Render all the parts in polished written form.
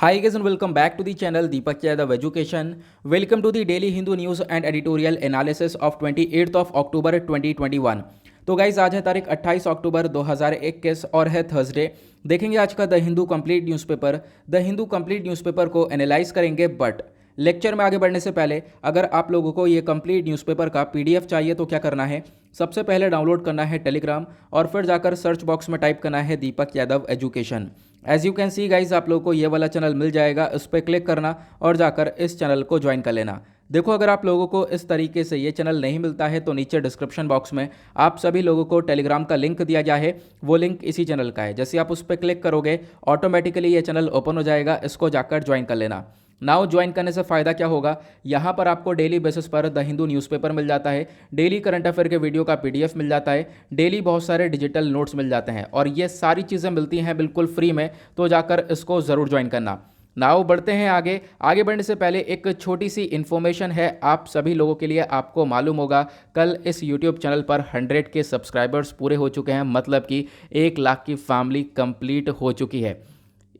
Hi guys and welcome back to the channel Deepak Yadav Education. Welcome to the Daily Hindu News and Editorial Analysis of 28th of October 2021. तो guys आज है तारीख 28 अक्टूबर 2021 और है Thursday. देखेंगे आज का the Hindu complete newspaper. The Hindu complete newspaper को एनालाइज करेंगे, बट लेक्चर में आगे बढ़ने से पहले अगर आप लोगों को ये कंप्लीट न्यूज़पेपर का पीडीएफ चाहिए तो क्या करना है, सबसे पहले डाउनलोड करना है टेलीग्राम और फिर जाकर सर्च बॉक्स में टाइप करना है Deepak Yadav education. As you can see guys आप लोगों को ये वाला चैनल मिल जाएगा, उस पर क्लिक करना और जाकर इस चैनल को ज्वाइन कर लेना। देखो, अगर आप लोगों को इस तरीके से ये चैनल नहीं मिलता है तो नीचे डिस्क्रिप्शन बॉक्स में आप सभी लोगों को टेलीग्राम का लिंक दिया गया है, वो लिंक इसी चैनल का है। जैसे आप उस पर क्लिक करोगे ऑटोमेटिकली ये चैनल ओपन हो जाएगा, इसको जाकर ज्वाइन कर लेना। नाउ ज्वाइन करने से फ़ायदा क्या होगा, यहाँ पर आपको डेली बेसिस पर द हिंदू न्यूज़पेपर मिल जाता है, डेली करंट अफेयर के वीडियो का पीडीएफ मिल जाता है, डेली बहुत सारे डिजिटल नोट्स मिल जाते हैं और ये सारी चीज़ें मिलती हैं बिल्कुल फ्री में, तो जाकर इसको ज़रूर ज्वाइन करना। नाउ बढ़ते हैं आगे बढ़ने से पहले एक छोटी सी इन्फॉर्मेशन है आप सभी लोगों के लिए। आपको मालूम होगा कल इस यूट्यूब चैनल पर 100 के सब्सक्राइबर्स पूरे हो चुके हैं, मतलब कि 1 लाख की फैमिली कंप्लीट हो चुकी है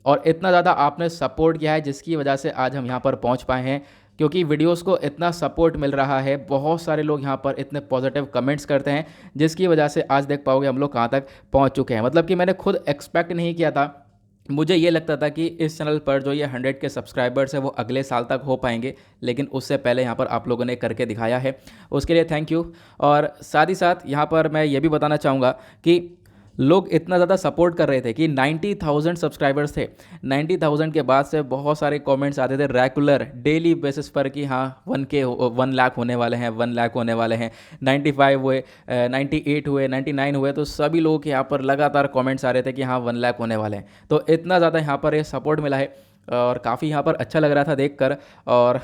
और इतना ज़्यादा आपने सपोर्ट किया है जिसकी वजह से आज हम यहाँ पर पहुँच पाए हैं, क्योंकि वीडियोस को इतना सपोर्ट मिल रहा है। बहुत सारे लोग यहाँ पर इतने पॉजिटिव कमेंट्स करते हैं जिसकी वजह से आज देख पाओगे हम लोग कहाँ तक पहुँच चुके हैं। मतलब कि मैंने खुद एक्सपेक्ट नहीं किया था। मुझे ये लगता था कि इस चैनल पर जो ये 100 के सब्सक्राइबर्स है वो अगले साल तक हो पाएंगे, लेकिन उससे पहले यहाँ पर आप लोगों ने करके दिखाया है, उसके लिए थैंक यू। और साथ ही साथ यहाँ पर मैं ये भी बताना चाहूँगा कि लोग इतना ज़्यादा सपोर्ट कर रहे थे कि 90,000 सब्सक्राइबर्स थे। 90,000 के बाद से बहुत सारे कमेंट्स आते थे रेगुलर डेली बेसिस पर कि हाँ 1 लाख होने वाले हैं, 1 लाख होने वाले हैं। 95 हुए, 98 हुए, 99 हुए, तो सभी लोगों के यहाँ पर लगातार कमेंट्स आ रहे थे कि हाँ 1 लाख होने वाले हैं। तो इतना ज़्यादा यहाँ पर ये सपोर्ट मिला है और काफ़ी यहाँ पर अच्छा लग रहा था देख कर। और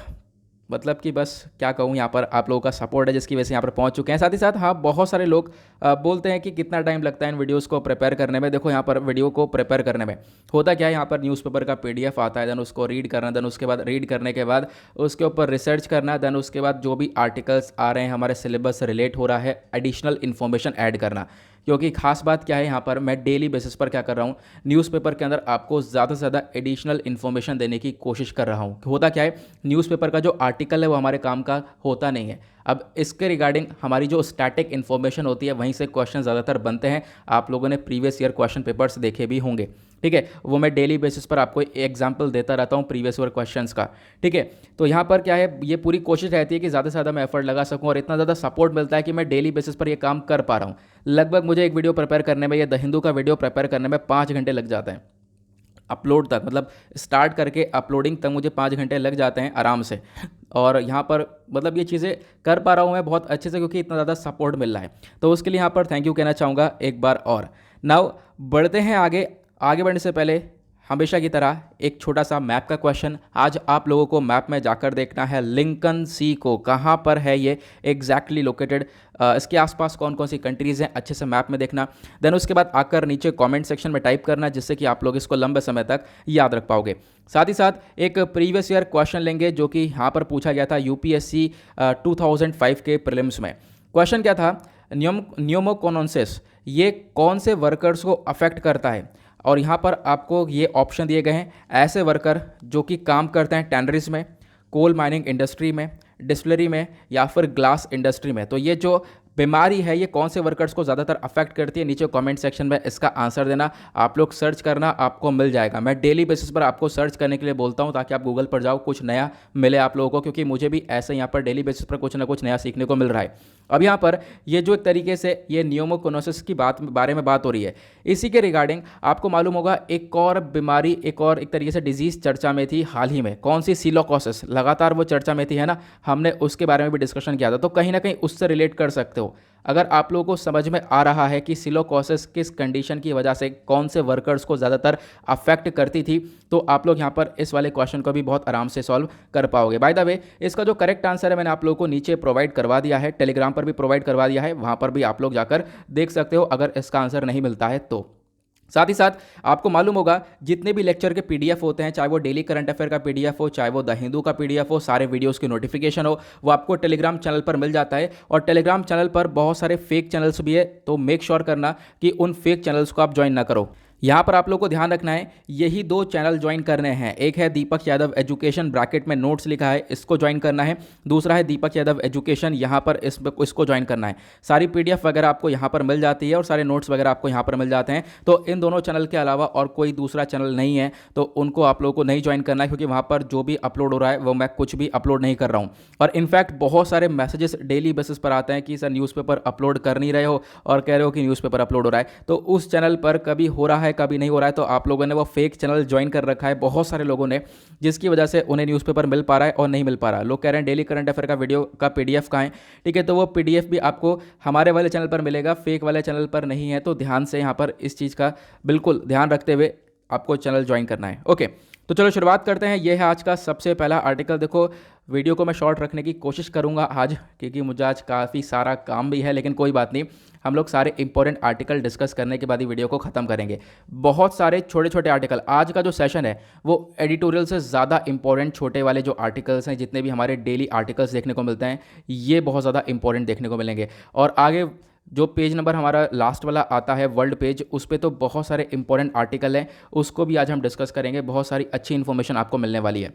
मतलब कि बस क्या कहूँ, यहाँ पर आप लोगों का सपोर्ट है जिसकी वजह से यहाँ पर पहुँच चुके हैं। साथ ही साथ हाँ, बहुत सारे लोग बोलते हैं कि कितना टाइम लगता है इन वीडियोस को प्रिपेयर करने में। देखो, यहाँ पर वीडियो को प्रिपेयर करने में होता क्या है, यहाँ पर न्यूज़पेपर का पीडीएफ आता है, देन उसको रीड करना, देन उसके बाद रीड करने के बाद उसके ऊपर रिसर्च करना, देन उसके बाद जो भी आर्टिकल्स आ रहे हैं हमारे सिलेबस से रिलेट हो रहा है एडिशनल इन्फॉर्मेशन ऐड करना। क्योंकि खास बात क्या है, यहाँ पर मैं डेली बेसिस पर क्या कर रहा हूँ, न्यूज़पेपर के अंदर आपको ज़्यादा से ज़्यादा एडिशनल इन्फॉर्मेशन देने की कोशिश कर रहा हूँ। होता क्या है, न्यूज़पेपर का जो आर्टिकल है वो हमारे काम का होता नहीं है। अब इसके रिगार्डिंग हमारी जो स्टैटिक इन्फॉर्मेशन होती है वहीं से क्वेश्चन ज़्यादातर बनते हैं। आप लोगों ने प्रीवियस ईयर क्वेश्चन पेपर्स देखे भी होंगे, ठीक है, वो मैं डेली बेसिस पर आपको एग्जांपल देता रहता हूँ प्रीवियस ईयर क्वेश्चंस का, ठीक है। तो यहाँ पर क्या है, ये पूरी कोशिश रहती है कि ज़्यादा से ज़्यादा मैं एफर्ट लगा सकूँ और इतना ज़्यादा सपोर्ट मिलता है कि मैं डेली बेसिस पर ये काम कर पा रहा हूँ। लगभग मुझे एक वीडियो प्रिपेयर करने में, ये द हिंदू का वीडियो प्रिपेयर करने में 5 घंटे लग जाते हैं अपलोड तक, मतलब स्टार्ट करके अपलोडिंग तक मुझे 5 घंटे लग जाते हैं आराम से। और यहाँ पर मतलब ये चीज़ें कर पा रहा हूँ मैं बहुत अच्छे से क्योंकि इतना ज़्यादा सपोर्ट मिल रहा है, तो उसके लिए यहाँ पर थैंक यू कहना चाहूँगा एक बार और। नाउ बढ़ते हैं आगे बढ़ने से पहले हमेशा की तरह एक छोटा सा मैप का क्वेश्चन। आज आप लोगों को मैप में जाकर देखना है लिंकन सी को, कहाँ पर है ये एग्जैक्टली लोकेटेड, इसके आसपास कौन कौन सी कंट्रीज़ हैं, अच्छे से मैप में देखना। देन उसके बाद आकर नीचे कमेंट सेक्शन में टाइप करना, जिससे कि आप लोग इसको लंबे समय तक याद रख पाओगे। साथ ही साथ एक प्रीवियस ईयर क्वेश्चन लेंगे जो कि यहाँ पर पूछा गया था यूपीएससी 2005 के प्रीलिम्स में। क्वेश्चन क्या था, न्यूमोकोनोसिस ये कौन से वर्कर्स को अफेक्ट करता है, और यहाँ पर आपको ये ऑप्शन दिए गए हैं, ऐसे वर्कर जो कि काम करते हैं टैनरीज में, कोल माइनिंग इंडस्ट्री में, डिस्टिलरी में या फिर ग्लास इंडस्ट्री में। तो ये जो बीमारी है ये कौन से वर्कर्स को ज़्यादातर अफेक्ट करती है, नीचे कमेंट सेक्शन में इसका आंसर देना। आप लोग सर्च करना, आपको मिल जाएगा। मैं डेली बेसिस पर आपको सर्च करने के लिए बोलता हूँ ताकि आप गूगल पर जाओ, कुछ नया मिले आप लोगों को, क्योंकि मुझे भी ऐसे यहाँ पर डेली बेसिस पर कुछ ना कुछ नया सीखने को मिल रहा है। अब यहाँ पर ये जो एक तरीके से ये न्यूमोकोनोसिस की बारे में बात हो रही है, इसी के रिगार्डिंग आपको मालूम होगा एक और बीमारी, एक तरीके से डिजीज़ चर्चा में थी हाल ही में, कौन सी, सिलोकोसिस। लगातार वो चर्चा में थी, है ना, हमने उसके बारे में भी डिस्कशन किया था। तो कहीं ना कहीं उससे रिलेट कर सकते हो। अगर आप लोगों को समझ में आ रहा है कि सिलोकोसिस किस कंडीशन की वजह से कौन से वर्कर्स को ज़्यादातर अफेक्ट करती थी, तो आप लोग यहाँ पर इस वाले क्वेश्चन को भी बहुत आराम से सॉल्व कर पाओगे। बाय द वे, इसका जो करेक्ट आंसर है मैंने आप लोगों को नीचे प्रोवाइड करवा दिया है, टेलीग्राम पर भी प्रोवाइड करवा दिया है, वहाँ पर भी आप लोग जाकर देख सकते हो अगर इसका आंसर नहीं मिलता है तो। साथ ही साथ आपको मालूम होगा जितने भी लेक्चर के पीडीएफ होते हैं, चाहे वो डेली करंट अफेयर का पीडीएफ हो, चाहे वो द हिंदू का पीडीएफ हो, सारे वीडियोस की नोटिफिकेशन हो, वो आपको टेलीग्राम चैनल पर मिल जाता है। और टेलीग्राम चैनल पर बहुत सारे फेक चैनल्स भी है, तो मेक श्योर करना कि उन फेक चैनल्स को आप ज्वाइन ना करो। यहाँ पर आप लोग को ध्यान रखना है, यही दो चैनल ज्वाइन करने हैं। एक है दीपक यादव एजुकेशन, ब्रैकेट में नोट्स लिखा है, इसको ज्वाइन करना है। दूसरा है दीपक यादव एजुकेशन, यहाँ पर इसको ज्वाइन करना है। सारी पीडीएफ वगैरह आपको यहाँ पर मिल जाती है और सारे नोट्स वगैरह आपको यहाँ पर मिल जाते हैं। तो इन दोनों चैनल के अलावा और कोई दूसरा चैनल नहीं है, तो उनको आप लोगों को नहीं ज्वाइन करना है, क्योंकि वहाँ पर जो भी अपलोड हो रहा है वो मैं कुछ भी अपलोड नहीं कर रहा हूँ। और इनफैक्ट बहुत सारे मैसेजेस डेली बेसिस पर आते हैं कि सर न्यूज़पेपर अपलोड कर नहीं रहे हो और कह रहे हो कि न्यूज़पेपर अपलोड हो रहा है। तो उस चैनल पर कभी हो रहा है कभी नहीं हो रहा है, तो आप लोगों ने वो फेक चैनल ज्वाइन कर रखा है बहुत सारे लोगों ने, जिसकी वजह से उन्हें न्यूज़पेपर मिल पा रहा है और नहीं मिल पा रहा। लोग कह रहे हैं डेली करंट अफेयर का वीडियो का पीडीएफ कहाँ है। ठीक है, तो वो पीडीएफ भी आपको हमारे वाले चैनल पर मिलेगा, फेक वाले चैनल पर नहीं है। तो ध्यान से यहाँ पर इस चीज़ का बिल्कुल ध्यान रखते हुए आपको चैनल ज्वाइन करना है। ओके, तो चलो शुरुआत करते हैं। यह है आज का सबसे पहला आर्टिकल। देखो, वीडियो को मैं शॉर्ट रखने की कोशिश करूंगा आज, क्योंकि मुझे आज काफ़ी सारा काम भी है, लेकिन कोई बात नहीं, हम लोग सारे इंपॉर्टेंट आर्टिकल डिस्कस करने के बाद ही वीडियो को ख़त्म करेंगे। बहुत सारे छोटे छोटे आर्टिकल, आज का जो सेशन है वो एडिटोरियल से ज़्यादा इंपॉर्टेंट छोटे वाले जो आर्टिकल्स हैं, जितने भी हमारे डेली आर्टिकल्स देखने को मिलते हैं, ये बहुत ज़्यादा इंपॉर्टेंट देखने को मिलेंगे। और आगे जो पेज नंबर हमारा लास्ट वाला आता है, वर्ल्ड पेज, उस पर तो बहुत सारे इंपॉर्टेंट आर्टिकल हैं, उसको भी आज हम डिस्कस करेंगे। बहुत सारी अच्छी इन्फॉर्मेशन आपको मिलने वाली है।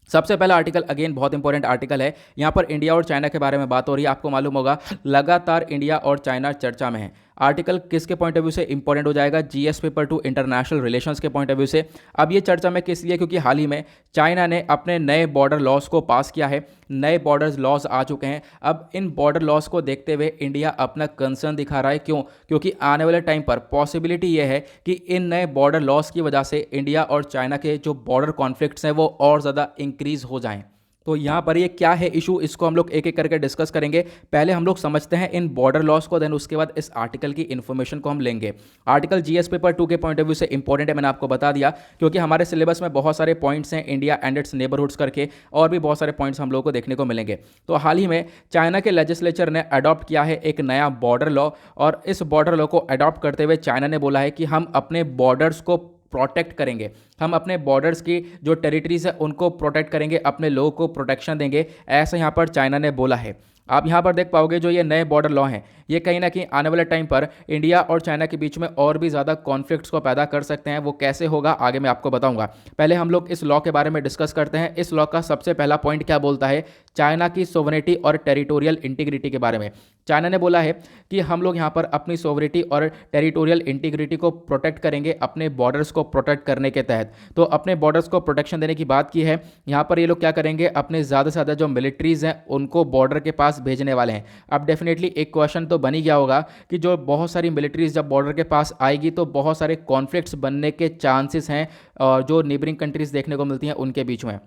सबसे पहला आर्टिकल अगेन बहुत इंपॉर्टेंट आर्टिकल है। यहाँ पर इंडिया और चाइना के बारे में बात हो रही है। आपको मालूम होगा लगातार इंडिया और चाइना चर्चा में है। आर्टिकल किसके पॉइंट ऑफ व्यू से इंपॉर्टेंट हो जाएगा? जीएस पेपर 2 इंटरनेशनल रिलेशंस के पॉइंट ऑफ व्यू से। अब ये चर्चा में किस लिए? क्योंकि हाल ही में चाइना ने अपने नए बॉर्डर लॉज को पास किया है। नए बॉर्डर लॉज आ चुके हैं। अब इन बॉर्डर लॉज को देखते हुए इंडिया अपना कंसर्न दिखा रहा है। क्यों? क्योंकि आने वाले टाइम पर पॉसिबिलिटी ये है कि इन नए बॉर्डर लॉज की वजह से इंडिया और चाइना के जो बॉर्डर कॉन्फ्लिक्ट्स हैं वो और ज़्यादा इंक्रीज हो जाएं। तो यहाँ पर ये क्या है इशू, इसको हम लोग एक एक करके डिस्कस करेंगे। पहले हम लोग समझते हैं इन बॉर्डर लॉस को, देन उसके बाद इस आर्टिकल की इन्फॉर्मेशन को हम लेंगे। आर्टिकल जीएस पेपर 2 के पॉइंट ऑफ व्यू से इंपॉर्टेंट है, मैंने आपको बता दिया, क्योंकि हमारे सिलेबस में बहुत सारे पॉइंट्स हैं इंडिया एंड इट्स नेबरहुड्स करके, और भी बहुत सारे पॉइंट्स हम लोगों को देखने को मिलेंगे। तो हाल ही में चाइना के लेजिस्लेचर ने अडॉप्ट किया है एक नया बॉर्डर लॉ, और इस बॉर्डर लॉ को अडॉप्ट करते हुए चाइना ने बोला है कि हम अपने बॉर्डर्स को प्रोटेक्ट करेंगे, हम अपने बॉर्डर्स की जो टेरिटरीज है उनको प्रोटेक्ट करेंगे, अपने लोगों को प्रोटेक्शन देंगे, ऐसा यहाँ पर चाइना ने बोला है। आप यहाँ पर देख पाओगे जो ये नए बॉर्डर लॉ हैं, ये कहीं ना कहीं आने वाले टाइम पर इंडिया और चाइना के बीच में और भी ज़्यादा कॉन्फ्लिक्ट्स को पैदा कर सकते हैं। वो कैसे होगा आगे मैं आपको बताऊंगा। पहले हम लोग इस लॉ के बारे में डिस्कस करते हैं। इस लॉ का सबसे पहला पॉइंट क्या बोलता है? चाइना की सोवरेनिटी और टेरिटोरियल इंटीग्रिटी के बारे में। चाइना ने बोला है कि हम लोग यहाँ पर अपनी सोवरेनिटी और टेरिटोरियल इंटीग्रिटी को प्रोटेक्ट करेंगे अपने बॉर्डर्स को प्रोटेक्ट करने के तहत। तो अपने बॉर्डर्स को प्रोटेक्शन देने की बात की है। यहाँ पर ये लोग क्या करेंगे? अपने ज़्यादा से ज़्यादा जो मिलिट्रीज़ हैं उनको बॉर्डर के पास भेजने वाले हैं। अब डेफिनेटली एक क्वेश्चन तो बन ही गया होगा कि जो बहुत सारी मिलिट्रीज जब बॉर्डर के पास आएगी तो बहुत सारे कॉन्फ्लिक्ट्स बनने के चांसेस हैं जो नेबरिंग कंट्रीज देखने को मिलती हैं उनके बीच में।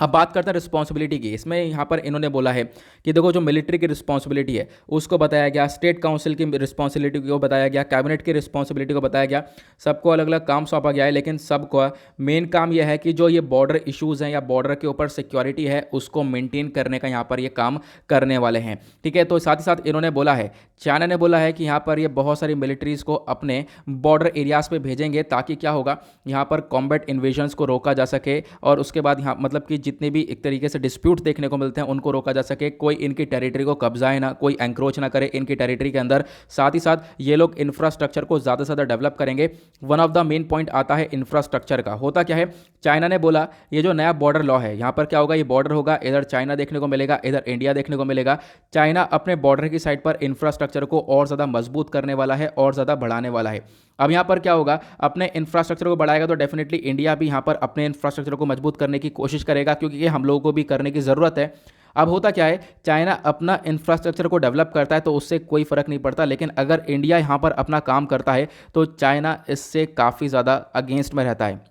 अब बात करते हैं रिस्पॉन्सिबिलिटी की। इसमें यहाँ पर इन्होंने बोला है कि देखो जो मिलिट्री की रिस्पॉन्सिबिलिटी है उसको बताया गया, स्टेट काउंसिल की रिस्पॉन्सिबिलिटी को बताया गया, कैबिनेट की रिस्पॉन्सिबिलिटी को बताया गया। सबको अलग अलग काम सौंपा गया है, लेकिन सबको मेन काम यह है कि जो ये बॉर्डर इश्यूज़ हैं या बॉर्डर के ऊपर सिक्योरिटी है उसको मेंटेन करने का यहाँ पर ये काम करने वाले हैं। ठीक है, तो साथ ही साथ इन्होंने बोला है, चाइना ने बोला है कि यहाँ पर ये बहुत सारी मिलिट्रीज़ को अपने बॉर्डर एरियाज़ पे भेजेंगे, ताकि क्या होगा, यहाँ पर कॉम्बैट इन्वेजन्स को रोका जा सके, और उसके बाद यहाँ मतलब कि जितने भी एक तरीके से डिस्प्यूट देखने को मिलते हैं उनको रोका जा सके, कोई इनकी टेरिटरी को कब्जाए ना, कोई एंक्रोच ना करे इनकी टेरिटरी के अंदर। साथ ही साथ ये लोग इंफ्रास्ट्रक्चर को ज़्यादा से ज़्यादा डेवलप करेंगे। One of the main point आता है इंफ्रास्ट्रक्चर का। होता क्या है, चाइना ने बोला ये जो नया बॉर्डर लॉ है, यहाँ पर क्या होगा, ये बॉर्डर होगा, इधर चाइना देखने को मिलेगा, इधर इंडिया देखने को मिलेगा। चाइना अपने बॉर्डर की साइड पर इंफ्रास्ट्रक्चर को और ज़्यादा मजबूत करने वाला है और ज़्यादा बढ़ाने वाला है। अब यहाँ पर क्या होगा, अपने इंफ्रास्ट्रक्चर को बढ़ाएगा तो डेफिनेटली इंडिया भी यहाँ पर अपने इंफ्रास्ट्रक्चर को मजबूत करने की कोशिश करेगा, क्योंकि ये हम लोगों को भी करने की ज़रूरत है। अब होता क्या है, चाइना अपना इंफ्रास्ट्रक्चर को डेवलप करता है तो उससे कोई फ़र्क नहीं पड़ता, लेकिन अगर इंडिया यहाँ पर अपना काम करता है तो चाइना इससे काफ़ी ज़्यादा अगेंस्ट में रहता है।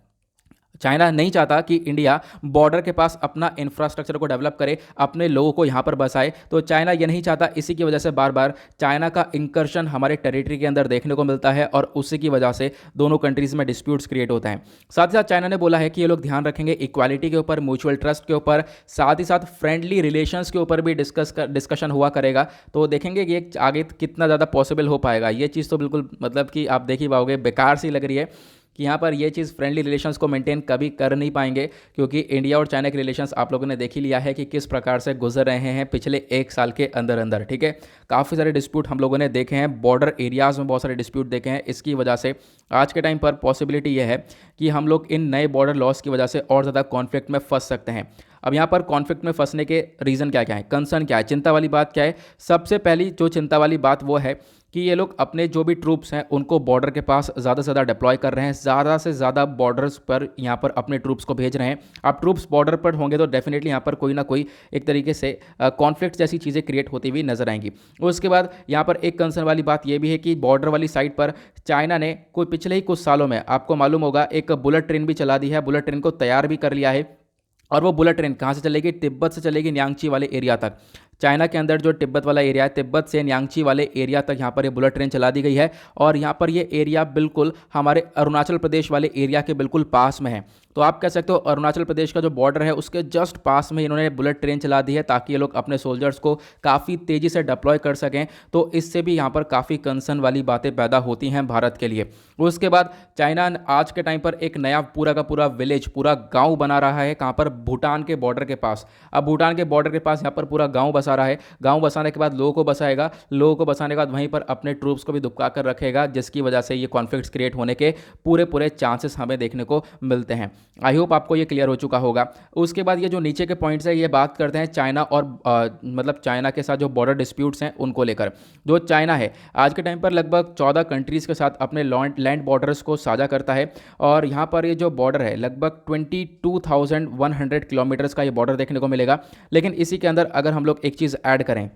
चाइना नहीं चाहता कि इंडिया बॉर्डर के पास अपना इंफ्रास्ट्रक्चर को डेवलप करे, अपने लोगों को यहाँ पर बसाए। तो चाइना ये नहीं चाहता, इसी की वजह से बार बार चाइना का इंकर्शन हमारे टेरिटरी के अंदर देखने को मिलता है, और उसी की वजह से दोनों कंट्रीज़ में डिस्प्यूट्स क्रिएट होते हैं। साथ ही साथ चाइना ने बोला है कि ये लोग ध्यान रखेंगे इक्वालिटी के ऊपर, म्यूचुअल ट्रस्ट के ऊपर, साथ ही साथ फ्रेंडली रिलेशंस के ऊपर भी डिस्कशन हुआ करेगा। तो देखेंगे कि ये आगे कितना ज़्यादा पॉसिबल हो पाएगा। ये चीज़ तो बिल्कुल मतलब कि आप देख ही पाओगे बेकार सी लग रही है कि यहाँ पर ये चीज़ फ्रेंडली रिलेशंस को मेंटेन कभी कर नहीं पाएंगे, क्योंकि इंडिया और चाइना के रिलेशंस आप लोगों ने देख ही लिया है कि किस प्रकार से गुजर रहे हैं पिछले एक साल के अंदर अंदर। ठीक है, काफ़ी सारे डिस्प्यूट हम लोगों ने देखे हैं, बॉर्डर एरियाज़ में बहुत सारे डिस्प्यूट देखे हैं। इसकी वजह से आज के टाइम पर पॉसिबिलिटी ये है कि हम लोग इन नए बॉर्डर लॉस की वजह से और ज़्यादा कॉन्फ्लिक्ट में फंस सकते हैं। अब यहाँ पर कॉन्फ्लिक्ट में फंसने के रीज़न क्या क्या है, कंसर्न क्या है, चिंता वाली बात क्या है? सबसे पहली जो चिंता वाली बात वो है कि ये लोग अपने जो भी ट्रूप्स हैं उनको बॉर्डर के पास ज़्यादा से ज़्यादा डिप्लॉय कर रहे हैं, ज़्यादा से ज़्यादा बॉर्डर्स पर यहाँ पर अपने ट्रूप्स को भेज रहे हैं। अब ट्रूप्स बॉर्डर पर होंगे तो डेफिनेटली यहाँ पर कोई ना कोई एक तरीके से कॉन्फ्लिक्ट जैसी चीज़ें क्रिएट होती हुई नजर आएंगी। उसके बाद यहाँ पर एक कंसर्न वाली बात ये भी है कि बॉर्डर वाली साइड पर चाइना ने कोई पिछले ही कुछ सालों में, आपको मालूम होगा, एक बुलेट ट्रेन भी चला दी है, बुलेट ट्रेन को तैयार भी कर लिया है। और वो बुलेट ट्रेन कहाँ से चलेगी? तिब्बत से चलेगी न्यांगची वाले एरिया तक। चाइना के अंदर जो तिब्बत वाला एरिया है, तिब्बत से न्यांगची वाले एरिया तक यहाँ पर ये बुलेट ट्रेन चला दी गई है। और यहाँ पर ये एरिया बिल्कुल हमारे अरुणाचल प्रदेश वाले एरिया के बिल्कुल पास में है। तो आप कह सकते हो अरुणाचल प्रदेश का जो बॉर्डर है उसके जस्ट पास में इन्होंने बुलेट ट्रेन चला दी है, ताकि ये लोग अपने सोल्जर्स को काफ़ी तेज़ी से डिप्लॉय कर सकें। तो इससे भी यहाँ पर काफ़ी कंसर्न वाली बातें पैदा होती हैं भारत के लिए। उसके बाद चाइना आज के टाइम पर एक नया पूरा का पूरा विलेज, पूरा गाँव बना रहा है, कहाँ पर? भूटान के बॉर्डर के पास। अब भूटान के बॉर्डर के पास यहाँ पर पूरा गाँव बसा रहा है। गाँव बसाने के बाद लोगों को बसाएगा, लोगों को बसाने के बाद वहीं पर अपने ट्रूप्स को भी दुबका कर रखेगा, जिसकी वजह से ये कॉन्फ्लिक्ट्स क्रिएट होने के पूरे चांसेस हमें देखने को मिलते हैं। आई होप आपको ये क्लियर हो चुका होगा। उसके बाद ये जो नीचे के पॉइंट्स है, ये बात करते हैं चाइना और मतलब चाइना के साथ जो बॉर्डर डिस्प्यूट्स हैं उनको लेकर। जो चाइना है आज के टाइम पर लगभग 14 कंट्रीज़ के साथ अपने लैंड बॉर्डर्स को साझा करता है। और यहाँ पर ये जो बॉर्डर है लगभग 22,100 किलोमीटर्स का ये बॉर्डर देखने को मिलेगा। लेकिन इसी के अंदर अगर हम लोग एक चीज़ ऐड करें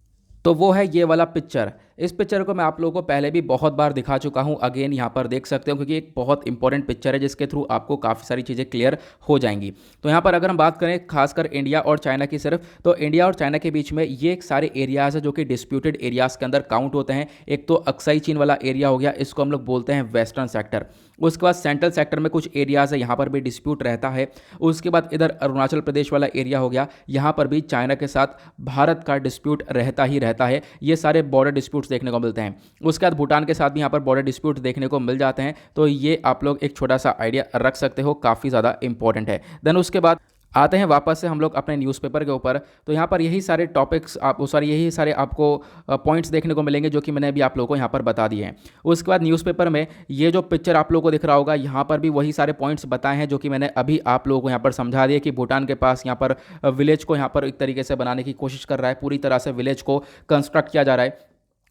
तो वो है ये वाला पिक्चर। इस पिक्चर को मैं आप लोगों को पहले भी बहुत बार दिखा चुका हूँ, अगेन यहाँ पर देख सकते हो, क्योंकि एक बहुत इंपॉर्टेंट पिक्चर है जिसके थ्रू आपको काफ़ी सारी चीज़ें क्लियर हो जाएंगी। तो यहाँ पर अगर हम बात करें खासकर इंडिया और चाइना की सिर्फ, तो इंडिया और चाइना के बीच में ये एक सारे एरियाज़ है जो कि डिस्प्यूटेड एरियाज़ के अंदर काउंट होते हैं। एक तो अक्साई चीन वाला एरिया हो गया, इसको हम लोग बोलते हैं वेस्टर्न सेक्टर। उसके बाद सेंट्रल सेक्टर में कुछ एरियाज़ है, यहाँ पर भी डिस्प्यूट रहता है। उसके बाद इधर अरुणाचल प्रदेश वाला एरिया हो गया, यहाँ पर भी चाइना के साथ भारत का डिस्प्यूट रहता ही रहता है। ये सारे बॉर्डर डिस्प्यूट्स देखने को मिलते हैं। उसके बाद भूटान के साथ भी यहाँ पर बॉर्डर डिस्प्यूट देखने को मिल जाते हैं। तो ये आप लोग एक छोटा सा आइडिया रख सकते हो, काफ़ी ज़्यादा इंपॉर्टेंट है। देन उसके बाद आते हैं वापस से हम लोग अपने न्यूज़पेपर के ऊपर। तो यहाँ पर यही सारे टॉपिक्स यही सारे आपको पॉइंट्स देखने को मिलेंगे जो कि मैंने अभी आप लोगों को यहाँ पर बता दिए हैं। उसके बाद न्यूज़पेपर में ये जो पिक्चर आप लोगों को दिख रहा होगा, यहाँ पर भी वही सारे पॉइंट्स बताए हैं जो कि मैंने अभी आप लोगों को यहाँ पर समझा दिए कि भूटान के पास यहाँ पर विलेज को यहाँ पर एक तरीके से बनाने की कोशिश कर रहा है, पूरी तरह से विलेज को कंस्ट्रक्ट किया जा रहा है,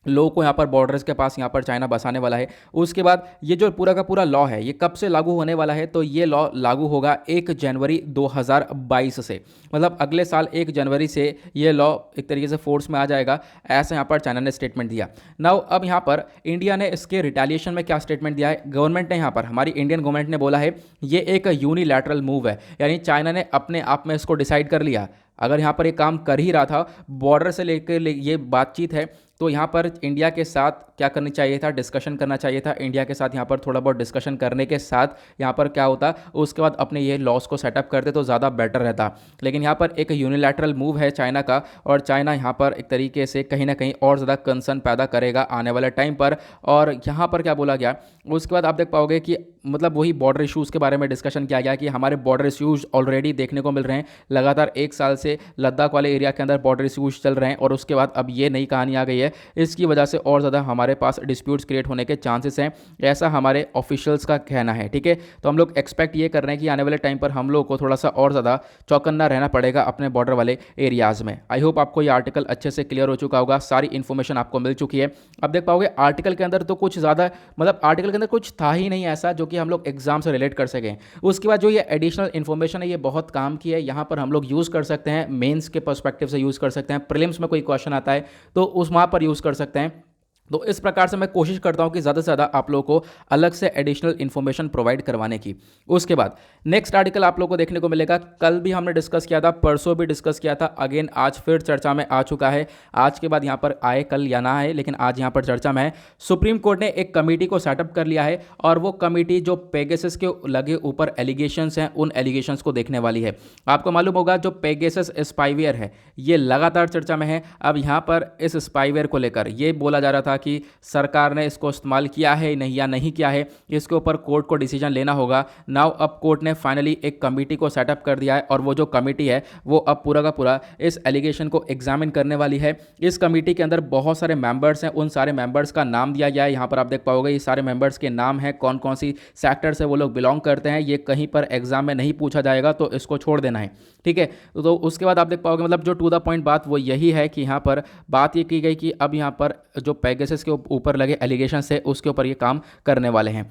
लोगों को यहाँ पर बॉर्डर्स के पास यहाँ पर चाइना बसाने वाला है। उसके बाद ये जो पूरा का पूरा लॉ है ये कब से लागू होने वाला है? तो ये लॉ लागू होगा 1 जनवरी 2022 से, मतलब अगले साल 1 जनवरी से ये लॉ एक तरीके से फोर्स में आ जाएगा, ऐसा यहाँ पर चाइना ने स्टेटमेंट दिया। नाउ अब यहाँ पर इंडिया ने इसके रिटेलिएशन में क्या स्टेटमेंट दिया है? गवर्नमेंट ने यहाँ पर, हमारी इंडियन गवर्नमेंट ने बोला है ये एक यूनिलैटरल मूव है, यानी चाइना ने अपने आप में इसको डिसाइड कर लिया। अगर यहाँ पर ये काम कर ही रहा था, बॉर्डर से लेकर ये बातचीत है, तो यहाँ पर इंडिया के साथ क्या करनी चाहिए था? डिस्कशन करना चाहिए था। इंडिया के साथ यहाँ पर थोड़ा बहुत डिस्कशन करने के साथ यहाँ पर क्या होता, उसके बाद अपने ये लॉस को सेटअप करते तो ज़्यादा बेटर रहता। लेकिन यहाँ पर एक यूनिलैटरल मूव है चाइना का, और चाइना यहाँ पर एक तरीके से कहीं ना कहीं और ज़्यादा कंसर्न पैदा करेगा आने वाले टाइम पर। और यहाँ पर क्या बोला गया, उसके बाद आप देख पाओगे कि मतलब वही बॉर्डर इश्यूज़ के बारे में डिस्कशन किया गया कि हमारे बॉर्डर इश्यूज़ ऑलरेडी देखने को मिल रहे हैं। लगातार 1 साल से लद्दाख वाले एरिया के अंदर बॉर्डर इश्यूज़ चल रहे हैं, और उसके बाद अब ये नई कहानी आ गई है। इसकी वजह से और ज़्यादा हमारे पास डिस्प्यूट्स क्रिएट होने के चांसेस हैं, ऐसा हमारे ऑफिशियल्स का कहना है। ठीक है, तो हम लोग एक्सपेक्ट ये कर रहे हैं कि आने वाले टाइम पर हम लोग को थोड़ा सा और ज़्यादा चौकन्ना रहना पड़ेगा अपने बॉर्डर वाले एरियाज़ में। आई होप आपको ये आर्टिकल अच्छे से क्लियर हो चुका होगा, सारी इन्फॉर्मेशन आपको मिल चुकी है। अब देख पाओगे आर्टिकल के अंदर तो कुछ ज़्यादा, मतलब आर्टिकल के अंदर कुछ था ही नहीं ऐसा जो कि हम लोग एग्जाम से रिलेट कर सकें। उसके बाद जो ये एडिशनल इन्फॉर्मेशन है ये बहुत काम की है, यहाँ पर हम लोग यूज़ कर सकते हैं, मेंस के पर्सपेक्टिव से यूज़ कर सकते हैं, प्रीलिम्स में कोई क्वेश्चन आता है तो उस वहाँ पर यूज़ कर सकते हैं। तो इस प्रकार से मैं कोशिश करता हूं कि ज़्यादा से ज़्यादा आप लोगों को अलग से एडिशनल इन्फॉर्मेशन प्रोवाइड करवाने की। उसके बाद नेक्स्ट आर्टिकल आप लोगों को देखने को मिलेगा, कल भी हमने डिस्कस किया था, परसों भी डिस्कस किया था, अगेन आज फिर चर्चा में आ चुका है। आज के बाद यहाँ पर आए कल या ना आए, लेकिन आज यहाँ पर चर्चा में है। सुप्रीम कोर्ट ने एक कमेटी को सेटअप कर लिया है, और वो कमेटी जो पेगासस के लगे ऊपर एलिगेशंस हैं उन एलिगेशंस को देखने वाली है। आपको मालूम होगा जो पेगासस स्पाईवेयर है ये लगातार चर्चा में है। अब यहाँ पर इस स्पाईवेयर को लेकर ये बोला जा रहा था कि सरकार ने इसको इस्तेमाल किया है नहीं या नहीं किया है, इसके ऊपर कोर्ट को डिसीजन लेना होगा। नाउ अब कोर्ट ने फाइनली एक कमेटी को सेटअप कर दिया है और वो जो कमेटी है वो अब पूरा का पूरा इस एलिगेशन को एग्जामिन करने वाली है। इस कमेटी के अंदर बहुत सारे मेंबर्स हैं, उन सारे मेंबर्स का नाम दिया गया है। यहाँ पर आप देख पाओगे ये सारे मेंबर्स के नाम हैं, कौन कौन सी सेक्टर से वो लोग बिलोंग करते हैं। ये कहीं पर एग्जाम में नहीं पूछा जाएगा तो इसको छोड़ देना है, ठीक है। तो उसके बाद आप देख पाओगे मतलब जो टू द पॉइंट बात वो यही है कि यहाँ पर बात ये की गई कि अब यहाँ पर जो पेगासस के ऊपर लगे एलिगेशन है उसके ऊपर ये काम करने वाले हैं।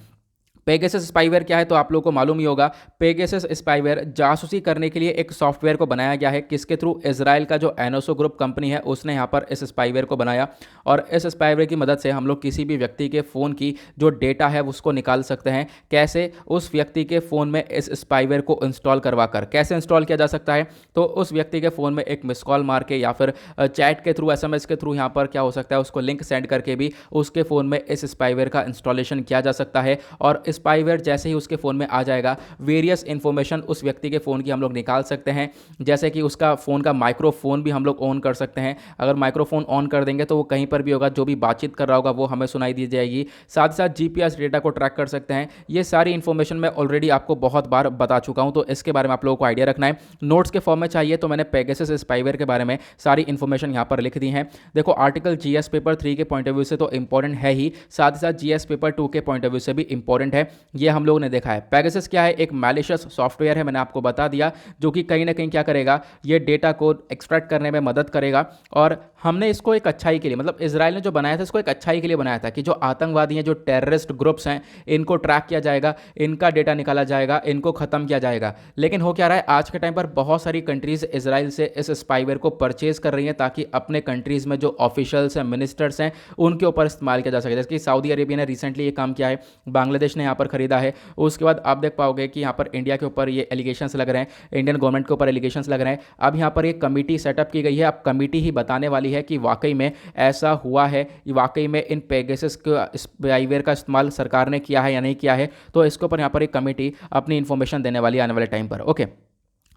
पेगासस स्पाईवेयर क्या है तो आप लोगों को मालूम ही होगा। पेगासस स्पाईवेयर जासूसी करने के लिए एक सॉफ्टवेयर को बनाया गया है, किसके थ्रू? इजराइल का जो एनोसो ग्रुप कंपनी है उसने यहाँ पर इस स्पाईवेयर को बनाया और इस स्पाईवेयर की मदद से हम लोग किसी भी व्यक्ति के फ़ोन की जो डेटा है उसको निकाल सकते हैं। कैसे? उस व्यक्ति के फ़ोन में इस स्पाईवेयर को इंस्टॉल करवा कर। कैसे इंस्टॉल किया जा सकता है? तो उस व्यक्ति के फ़ोन में एक मिस कॉल मार के या फिर चैट के थ्रू, SMS के थ्रू यहाँ पर क्या हो सकता है उसको लिंक सेंड करके भी उसके फ़ोन में इस स्पाईवेयर का इंस्टॉलेशन किया जा सकता है। और स्पाईवेयर जैसे ही उसके फ़ोन में आ जाएगा वेरियस इन्फॉर्मेशन उस व्यक्ति के फ़ोन की हम लोग निकाल सकते हैं। जैसे कि उसका फ़ोन का माइक्रोफोन भी हम लोग ऑन कर सकते हैं। अगर माइक्रोफोन ऑन कर देंगे तो वो कहीं पर भी होगा, जो भी बातचीत कर रहा होगा वो हमें सुनाई दी जाएगी। साथ ही साथ GPS डेटा को ट्रैक कर सकते हैं। ये सारी इन्फॉर्मेशन मैं ऑलरेडी आपको बहुत बार बता चुका हूँ, तो इसके बारे में आप लोगों को आइडिया रखना है। नोट्स के फॉर्म में चाहिए तो मैंने पेगासस स्पाईवेयर के बारे में सारी इन्फॉर्मेशन यहाँ पर लिख दी है। देखो आर्टिकल GS पेपर 3 के पॉइंट ऑफ व्यू से तो इंपॉर्टेंट है ही, साथ ही साथ GS पेपर 2 के पॉइंट ऑफ व्यू से भी इंपॉर्टेंट है। ये हम लोगों ने देखा है। पेगासस क्या है? एक मैलिशियस सॉफ्टवेयर है, मैंने आपको बता दिया, जो कि कहीं ना कहीं क्या करेगा, ये डेटा को एक्सट्रैक्ट करने में मदद करेगा। और हमने इसको एक अच्छाई के लिए, मतलब इजराइल ने जो बनाया था इसको एक अच्छाई के लिए बनाया था कि जो आतंकवादी हैं, जो टेररिस्ट ग्रुप्स हैं, इनको ट्रैक किया जाएगा, इनका डेटा निकाला जाएगा, इनको खत्म किया जाएगा। लेकिन हो क्या रहा है, आज के टाइम पर बहुत सारी कंट्रीज इजराइल से इस स्पाईवेयर को परचेज कर रही हैं ताकि अपने कंट्रीज में जो ऑफिशियल्स हैं, मिनिस्टर्स हैं, उनके ऊपर इस्तेमाल किया जा सके। जैसे कि सऊदी अरेबिया ने रिसेंटली ये काम किया है, बांग्लादेश ने यहाँ पर खरीदा है। उसके बाद आप देख पाओगे कि यहाँ पर इंडिया के ऊपर ये एलिगेशंस लग रहे हैं, इंडियन गवर्नमेंट के ऊपर एलिगेशंस लग रहे हैं। अब यहाँ पर एक कमेटी सेटअप की गई है। अब कमेटी ही बताने वाली है कि वाकई में ऐसा हुआ है, वाकई में इन पेगासस के स्पाईवेयर का इस्तेमाल सरकार ने किया है या नहीं किया है। तो इसके ऊपर यहाँ पर एक कमेटी अपनी इन्फॉर्मेशन देने वाली है आने वाले टाइम पर। ओके,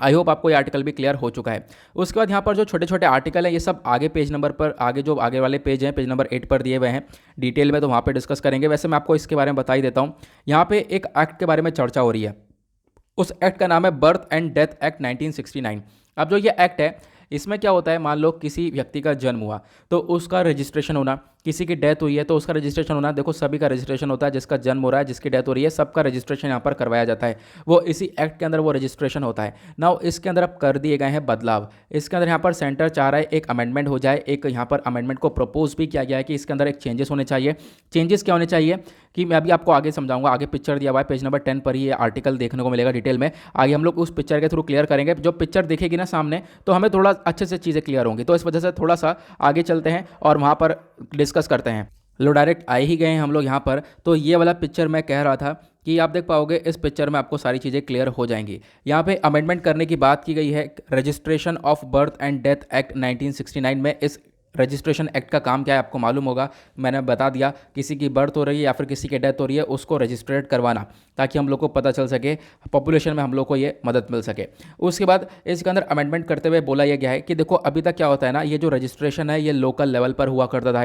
आई होप आपको ये आर्टिकल भी क्लियर हो चुका है। उसके बाद यहाँ पर जो छोटे छोटे आर्टिकल हैं ये सब आगे पेज नंबर पर, आगे जो आगे वाले पेज हैं, पेज नंबर 8 पर दिए हुए हैं डिटेल में, तो वहाँ पे डिस्कस करेंगे। वैसे मैं आपको इसके बारे में बता ही देता हूँ। यहाँ पे एक एक्ट के बारे में चर्चा हो रही है, उस एक्ट का नाम है बर्थ एंड डेथ एक्ट 1969। अब जो ये एक्ट है इसमें क्या होता है, मान लो किसी व्यक्ति का जन्म हुआ तो उसका रजिस्ट्रेशन होना, किसी की डेथ हुई है तो उसका रजिस्ट्रेशन होना। देखो सभी का रजिस्ट्रेशन होता है, जिसका जन्म हो रहा है, जिसकी डेथ हो रही है, सबका रजिस्ट्रेशन यहाँ पर करवाया जाता है। वो इसी एक्ट के अंदर वो रजिस्ट्रेशन होता है। नाउ इसके अंदर अब कर दिए गए हैं बदलाव। इसके अंदर यहाँ पर सेंटर चाह रहा है एक अमेंडमेंट हो जाए। एक यहाँ पर अमेंडमेंट को प्रपोज भी किया गया है कि इसके अंदर एक चेंजेस होने चाहिए। चेंजेस क्या होने चाहिए कि मैं अभी आपको आगे समझाऊंगा। आगे पिक्चर दिया हुआ है, पेज नंबर 10 पर ही ये आर्टिकल देखने को मिलेगा डिटेल में। आगे हम लोग उस पिक्चर के थ्रू क्लियर करेंगे। जो पिक्चर दिखेगी ना सामने तो हमें थोड़ा अच्छे से चीज़ें क्लियर होंगी, तो इस वजह से थोड़ा सा आगे चलते हैं और वहाँ पर डिस्कस करते हैं। लो डायरेक्ट आ ही गए हैं हम लोग यहाँ पर। तो ये वाला पिक्चर मैं कह रहा था कि आप देख पाओगे इस पिक्चर में आपको सारी चीज़ें क्लियर हो जाएंगी। यहाँ पे अमेंडमेंट करने की बात की गई है। Registration of birth and death act 1969 में इस रजिस्ट्रेशन एक्ट का काम क्या है आपको मालूम होगा, मैंने बता दिया। किसी की बर्थ हो रही है या फिर किसी की डेथ हो रही है उसको रजिस्ट्रेट करवाना, ताकि हम लोग को पता चल सके, पॉपुलेशन में हम लोग को ये मदद मिल सके। उसके बाद इसके अंदर अमेंडमेंट करते हुए बोला यह गया है कि देखो अभी तक क्या होता है ना, ये जो रजिस्ट्रेशन है ये लोकल लेवल पर हुआ करता था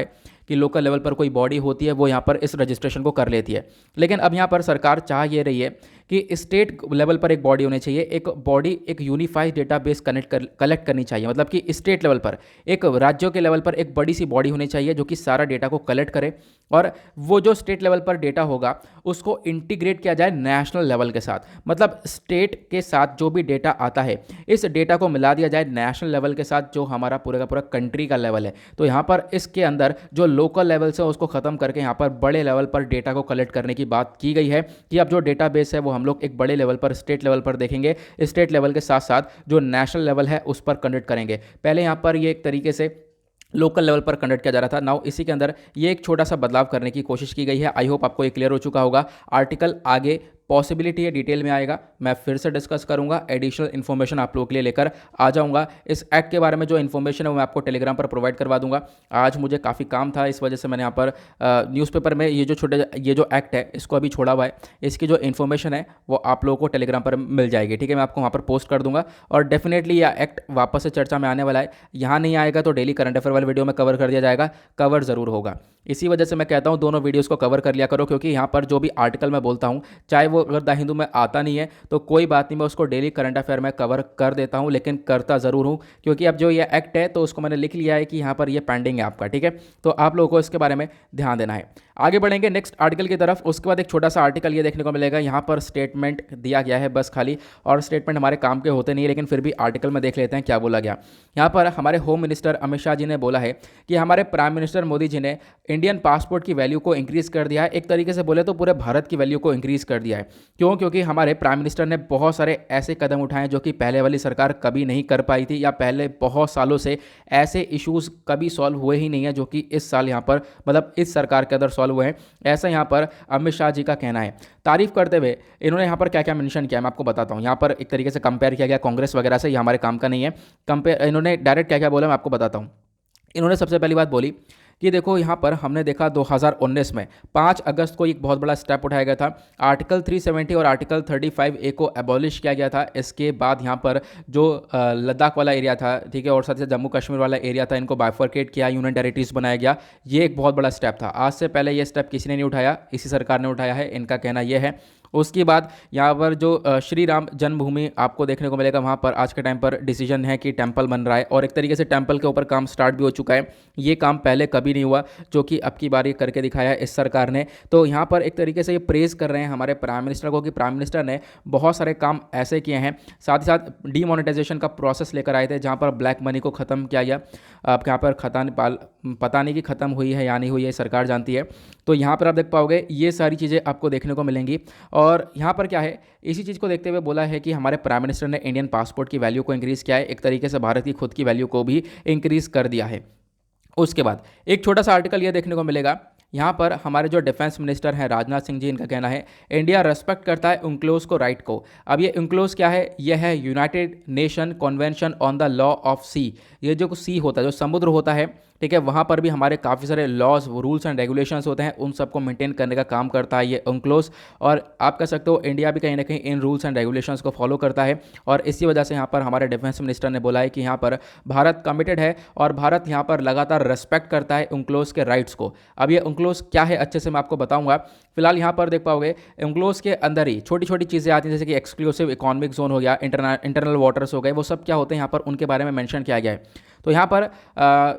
कि लोकल लेवल पर कोई बॉडी होती है वो यहाँ पर इस रजिस्ट्रेशन को कर लेती है। लेकिन अब यहाँ पर सरकार चाह ये रही है कि स्टेट लेवल पर एक बॉडी होनी चाहिए, एक बॉडी एक यूनिफाइड डेटाबेस कलेक्ट करनी चाहिए। मतलब कि स्टेट लेवल पर, एक राज्यों के लेवल पर एक बड़ी सी बॉडी होनी चाहिए जो कि सारा डेटा को कलेक्ट करे, और वो जो स्टेट लेवल पर डेटा होगा उसको इंटीग्रेट किया जाए नेशनल लेवल के साथ। मतलब स्टेट के साथ जो भी डेटा आता है इस डेटा को मिला दिया जाए नेशनल लेवल के साथ, जो हमारा पूरे का पूरा कंट्री का लेवल है। तो यहाँ पर इसके अंदर जो लोकल लेवल से उसको ख़त्म करके यहाँ पर बड़े लेवल पर डेटा को कलेक्ट करने की बात की गई है कि अब जो डेटाबेस है वो हम लोग एक बड़े लेवल पर, स्टेट लेवल पर देखेंगे। स्टेट लेवल के साथ साथ जो नेशनल लेवल है उस पर कंडक्ट करेंगे। पहले यहाँ पर ये एक तरीके से लोकल लेवल पर कंडक्ट किया जा रहा था। नाउ इसी के अंदर ये एक छोटा सा बदलाव करने की कोशिश की गई है। आई होप आपको ये क्लियर हो चुका होगा। आर्टिकल आगे पॉसिबिलिटी है डिटेल में आएगा, मैं फिर से डिस्कस करूंगा, एडिशनल इन्फॉर्मेशन आप लोगों के लिए लेकर आ जाऊंगा। इस एक्ट के बारे में जो इन्फॉर्मेशन है वो मैं आपको टेलीग्राम पर प्रोवाइड करवा दूंगा। आज मुझे काफ़ी काम था, इस वजह से मैंने यहाँ पर न्यूज़पेपर में ये जो एक्ट है इसको अभी छोड़ा हुआ है। इसकी जो इन्फॉर्मेशन है वो आप लोगों को टेलीग्राम पर मिल जाएगी, ठीक है। मैं आपको वहाँ पर पोस्ट कर दूंगा और डेफिनेटली यह एक्ट वापस से चर्चा में आने वाला है। यहाँ नहीं आएगा तो डेली करंट अफेयर वाले वीडियो में कवर कर दिया जाएगा, कवर ज़रूर होगा। इसी वजह से मैं कहता हूँ दोनों वीडियोस को कवर कर लिया करो, क्योंकि यहाँ पर जो भी आर्टिकल मैं बोलता हूँ, चाहे वो अगर द हिंदू में आता नहीं है तो कोई बात नहीं, मैं उसको डेली करंट अफेयर में कवर कर देता हूँ, लेकिन करता ज़रूर हूँ, क्योंकि अब जो ये एक्ट है तो उसको मैंने लिख लिया है कि यहाँ पर ये पेंडिंग है आपका, ठीक है। तो आप लोगों को इसके बारे में ध्यान देना है। आगे बढ़ेंगे नेक्स्ट आर्टिकल की तरफ। उसके बाद एक छोटा सा आर्टिकल ये देखने को मिलेगा, यहाँ पर स्टेटमेंट दिया गया है बस खाली, और स्टेटमेंट हमारे काम के होते नहीं है, लेकिन फिर भी आर्टिकल में देख लेते हैं क्या बोला गया। यहाँ पर हमारे होम मिनिस्टर अमित शाह जी ने बोला है कि हमारे प्राइम मिनिस्टर मोदी जी ने इंडियन पासपोर्ट की वैल्यू को इंक्रीज़ कर दिया है। एक तरीके से बोले तो पूरे भारत की वैल्यू को इंक्रीज़ कर दिया है। क्यों? क्योंकि हमारे प्राइम मिनिस्टर ने बहुत सारे ऐसे कदम उठाए जो कि पहले वाली सरकार कभी नहीं कर पाई थी, या पहले बहुत सालों से ऐसे इश्यूज़ कभी सॉल्व हुए ही नहीं है जो कि इस साल यहाँ पर मतलब इस सरकार के अंदर सॉल्व हुए हैं, ऐसा यहाँ पर अमित शाह जी का कहना है। तारीफ करते हुए इन्होंने यहाँ पर क्या क्या मेंशन किया मैं आपको बताता हूँ। यहाँ पर एक तरीके से कंपेयर किया गया कांग्रेस वगैरह से, ये हमारे काम का नहीं है कंपेयर। इन्होंने डायरेक्ट क्या क्या बोला मैं आपको बताता हूँ। इन्होंने सबसे पहली बात बोली कि देखो यहाँ पर हमने देखा 2019 में 5 अगस्त को एक बहुत बड़ा स्टेप उठाया गया था। आर्टिकल 370 और आर्टिकल 35A को एबॉलिश किया गया था। इसके बाद यहाँ पर जो लद्दाख वाला एरिया था, ठीक है, और साथ ही जम्मू कश्मीर वाला एरिया था, इनको बाइफर्केट किया, यूनियन टेरिटरीज बनाया गया। ये एक बहुत बड़ा स्टेप था। आज से पहले ये स्टेप किसी ने नहीं उठाया, इसी सरकार ने उठाया है, इनका कहना यह है। उसके बाद यहाँ पर जो श्री राम जन्मभूमि आपको देखने को मिलेगा, वहाँ पर आज के टाइम पर डिसीजन है कि टेंपल बन रहा है, और एक तरीके से टेंपल के ऊपर काम स्टार्ट भी हो चुका है। ये काम पहले कभी नहीं हुआ, जो कि अब की बार करके दिखाया है इस सरकार ने। तो यहाँ पर एक तरीके से ये प्रेज कर रहे हैं हमारे प्राइम मिनिस्टर को कि प्राइम मिनिस्टर ने बहुत सारे काम ऐसे किए हैं। साथ ही साथ डीमोनेटाइजेशन का प्रोसेस लेकर आए थे, जहाँ पर ब्लैक मनी को ख़त्म किया गया। अब यहाँ पर पता नहीं कि ख़त्म हुई है या नहीं हुई है, सरकार जानती है। तो यहाँ पर आप देख पाओगे ये सारी चीज़ें आपको देखने को मिलेंगी। और यहाँ पर क्या है, इसी चीज़ को देखते हुए बोला है कि हमारे प्राइम मिनिस्टर ने इंडियन पासपोर्ट की वैल्यू को इंक्रीज़ किया है, एक तरीके से भारत की खुद की वैल्यू को भी इंक्रीज़ कर दिया है। उसके बाद एक छोटा सा आर्टिकल ये देखने को मिलेगा, यहाँ पर हमारे जो डिफेंस मिनिस्टर हैं राजनाथ सिंह जी, इनका कहना है इंडिया रेस्पेक्ट करता है UNCLOS को राइट को। अब ये UNCLOS क्या है? यह है united nation convention on the law of sea. ये जो सी होता है, जो समुद्र होता है, ठीक है, वहाँ पर भी हमारे काफ़ी सारे लॉज, रूल्स एंड रेगुलेशंस होते हैं, उन सबको मेंटेन करने का काम करता है ये UNCLOS। और आप कह सकते हो इंडिया भी कहीं ना कहीं इन रूल्स एंड रेगुलेशंस को फॉलो करता है, और इसी वजह से यहाँ पर हमारे डिफेंस मिनिस्टर ने बोला है कि यहाँ पर भारत कमिटेड है और भारत यहाँ पर लगातार रेस्पेक्ट करता है UNCLOS के राइट्स को। अब ये UNCLOS क्या है अच्छे से मैं आपको बताऊंगा। फिलहाल यहाँ पर देख पाओगे UNCLOS के अंदर ही छोटी छोटी चीज़ें आती हैं, जैसे कि एक्सक्लूसिव इकोनॉमिक जोन हो गया, इंटरनल वाटर्स हो गए, वो सब क्या होते हैं यहाँ पर उनके बारे में मेंशन किया गया है। तो यहाँ पर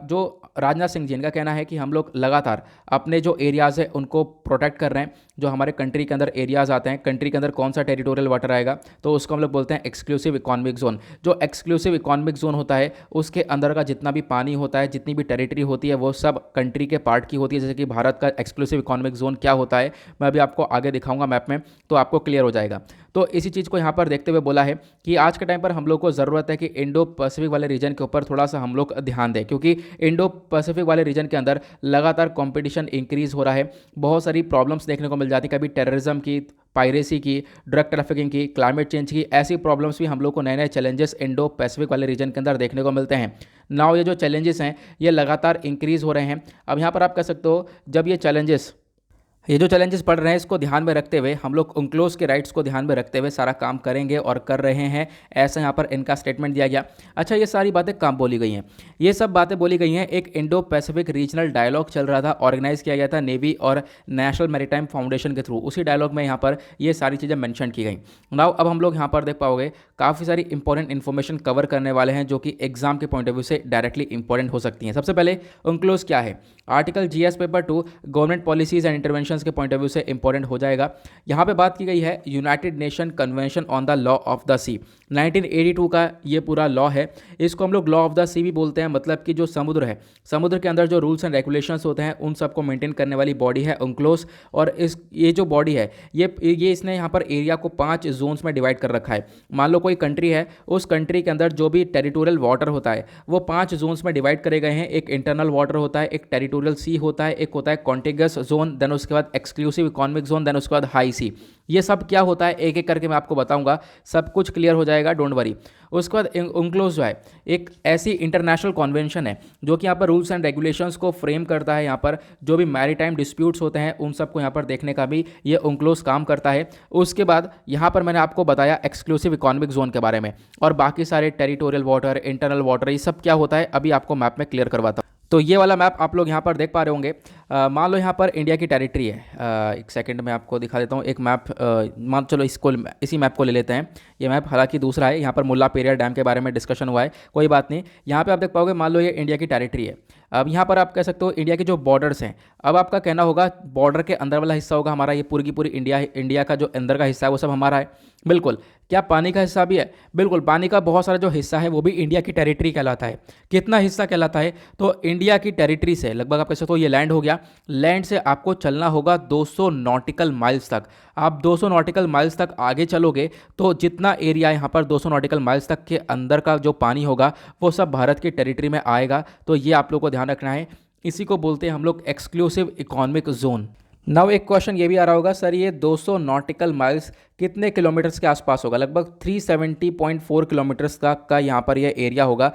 जो राजनाथ सिंह जी, इनका कहना है कि हम लोग लगातार अपने जो एरियाज़ है उनको प्रोटेक्ट कर रहे हैं। जो हमारे कंट्री के अंदर एरियाज़ आते हैं, कंट्री के अंदर कौन सा टेरिटोरियल वाटर आएगा, तो उसको हम लोग बोलते हैं एक्सक्लूसिव इकोनॉमिक जोन। जो एक्सक्लूसिव इकोनॉमिक जोन होता है उसके अंदर का जितना भी पानी होता है, जितनी भी टेरिटरी होती है, वो सब कंट्री के पार्ट की होती है। जैसे कि भारत का एक्सक्लूसिव इकोनॉमिक जोन क्या होता है, मैं अभी आपको आगे दिखाऊंगा मैप में, तो आपको क्लियर हो जाएगा। तो इसी चीज़ को यहाँ पर देखते हुए बोला है कि आज के टाइम पर हम लोग को ज़रूरत है कि इंडो पैसिफिक वाले रीजन के ऊपर थोड़ा सा हम लोग ध्यान दें, क्योंकि इंडो पैसिफिक वाले रीजन के अंदर लगातार कंपटीशन इंक्रीज़ हो रहा है। बहुत सारी प्रॉब्लम्स देखने को मिल जाती है, कभी टेररिज्म की, पायरेसी की, ड्रग ट्रैफिकिंग की, क्लाइमेट चेंज की, ऐसी प्रॉब्लम्स भी हम लोग को नए नए चैलेंजेस इंडो पैसिफिक वाले रीजन के अंदर देखने को मिलते हैं। नाउ ये जो चैलेंजेस हैं ये लगातार इंक्रीज़ हो रहे हैं। अब यहाँ पर आप कह सकते हो जब ये जो चैलेंजेस पड़ रहे हैं इसको ध्यान में रखते हुए हम लोग UNCLOS के राइट्स को ध्यान में रखते हुए सारा काम करेंगे और कर रहे हैं, ऐसा यहाँ पर इनका स्टेटमेंट दिया गया। अच्छा, ये सारी बातें कहाँ बोली गई हैं? ये सब बातें बोली गई हैं, एक इंडो पैसिफिक रीजनल डायलॉग चल रहा था, ऑर्गेनाइज किया गया था नेवी और नेशनल मैरीटाइम फाउंडेशन के थ्रू। उसी डायलॉग में यहाँ पर ये सारी चीज़ें मेंशन की गई। नाउ अब हम लोग यहाँ पर देख पाओगे काफ़ी सारी इंपॉर्टेंट इन्फॉर्मेशन कवर करने वाले हैं, जो कि एग्जाम के पॉइंट ऑफ व्यू से डायरेक्टली इंपॉर्टेंट हो सकती हैं। सबसे पहले UNCLOS क्या है? Article GS paper 2 government policies and interventions के पॉइंट ऑफ व्यू से इंपॉर्टेंट हो जाएगा। यहाँ पे बात की गई है united nation convention on the law of the sea, 1982 का ये पूरा लॉ है। इसको हम लोग लॉ ऑफ द सी भी बोलते हैं, मतलब कि जो समुद्र है, समुद्र के अंदर जो रूल्स एंड रेगुलेशंस होते हैं उन सबको मेंटेन करने वाली बॉडी है UNCLOS। और ये जो बॉडी है ये इसने यहाँ पर एरिया को 5 जोन्स में डिवाइड कर रखा है। मान लो कोई कंट्री है, उस कंट्री के अंदर जो भी टेरिटोरियल वाटर होता है वो 5 जोन्स में डिवाइड करे गए हैं। एक इंटरनल वाटर होता है, एक टेरिटोरियल सी होता है, एक होता है कॉन्टिगस जोन, देन उसके बाद बाद एक्सक्लूसिव इकोनॉमिक जोन, देन उसके बाद हाई सी। ये सब क्या होता है एक एक करके मैं आपको बताऊंगा, सब कुछ क्लियर हो जाएगा, डोंट वरी। उसके बाद UNCLOS जो है एक ऐसी इंटरनेशनल कॉन्वेंशन है जो कि यहाँ पर रूल्स एंड रेगुलेशंस को फ्रेम करता है। यहाँ पर जो भी मैरीटाइम डिस्प्यूट्स होते हैं उन सबको यहाँ पर देखने का भी ये UNCLOS काम करता है। उसके बाद यहाँ पर मैंने आपको बताया एक्सक्लूसिव इकोनॉमिक जोन के बारे में, और बाकी सारे टेरिटोरियल वाटर, इंटरनल वाटर, ये सब क्या होता है अभी आपको मैप में क्लियर करवाता हूँ। तो ये वाला मैप आप लोग यहाँ पर देख पा रहे होंगे। मान लो यहाँ पर इंडिया की टेरिटरी है। एक सेकंड में आपको दिखा देता हूँ एक मैप। मान चलो इसी मैप को ले लेते हैं। ये मैप हालांकि दूसरा है, यहाँ पर मुल्ला पेरियार डैम के बारे में डिस्कशन हुआ है, कोई बात नहीं। यहाँ पे आप देख पाओगे, मान लो ये इंडिया की टेरिटरी है। अब यहाँ पर आप कह सकते हो इंडिया के जो बॉर्डर्स हैं, अब आपका कहना होगा बॉर्डर के अंदर वाला हिस्सा होगा हमारा, ये पूरी की पूरी इंडिया का जो अंदर का हिस्सा है वो सब हमारा है। बिल्कुल। क्या पानी का हिस्सा भी है? बिल्कुल, पानी का बहुत सारा जो हिस्सा है वो भी इंडिया की टेरिटरी कहलाता है। कितना हिस्सा कहलाता है? तो इंडिया की टेरिटरी से लगभग आप कह सकते हो ये लैंड हो गया, लैंड से आपको चलना होगा 200 नॉटिकल माइल्स तक। आप 200 नॉटिकल माइल्स तक आगे चलोगे तो जितना एरिया यहाँ पर 200 नॉटिकल माइल्स तक के अंदर का जो पानी होगा वो सब भारत की टेरिटरी में आएगा। तो ये आप लोग को ध्यान रखना है। इसी को बोलते हैं हम लोग एक्सक्लूसिव इकोनॉमिक जोन। नाउ एक क्वेश्चन ये भी आ रहा होगा, सर ये 200 नॉटिकल माइल्स कितने किलोमीटर्स के आसपास होगा? लगभग 370.4 किलोमीटर्स का यहाँ पर ये एरिया होगा।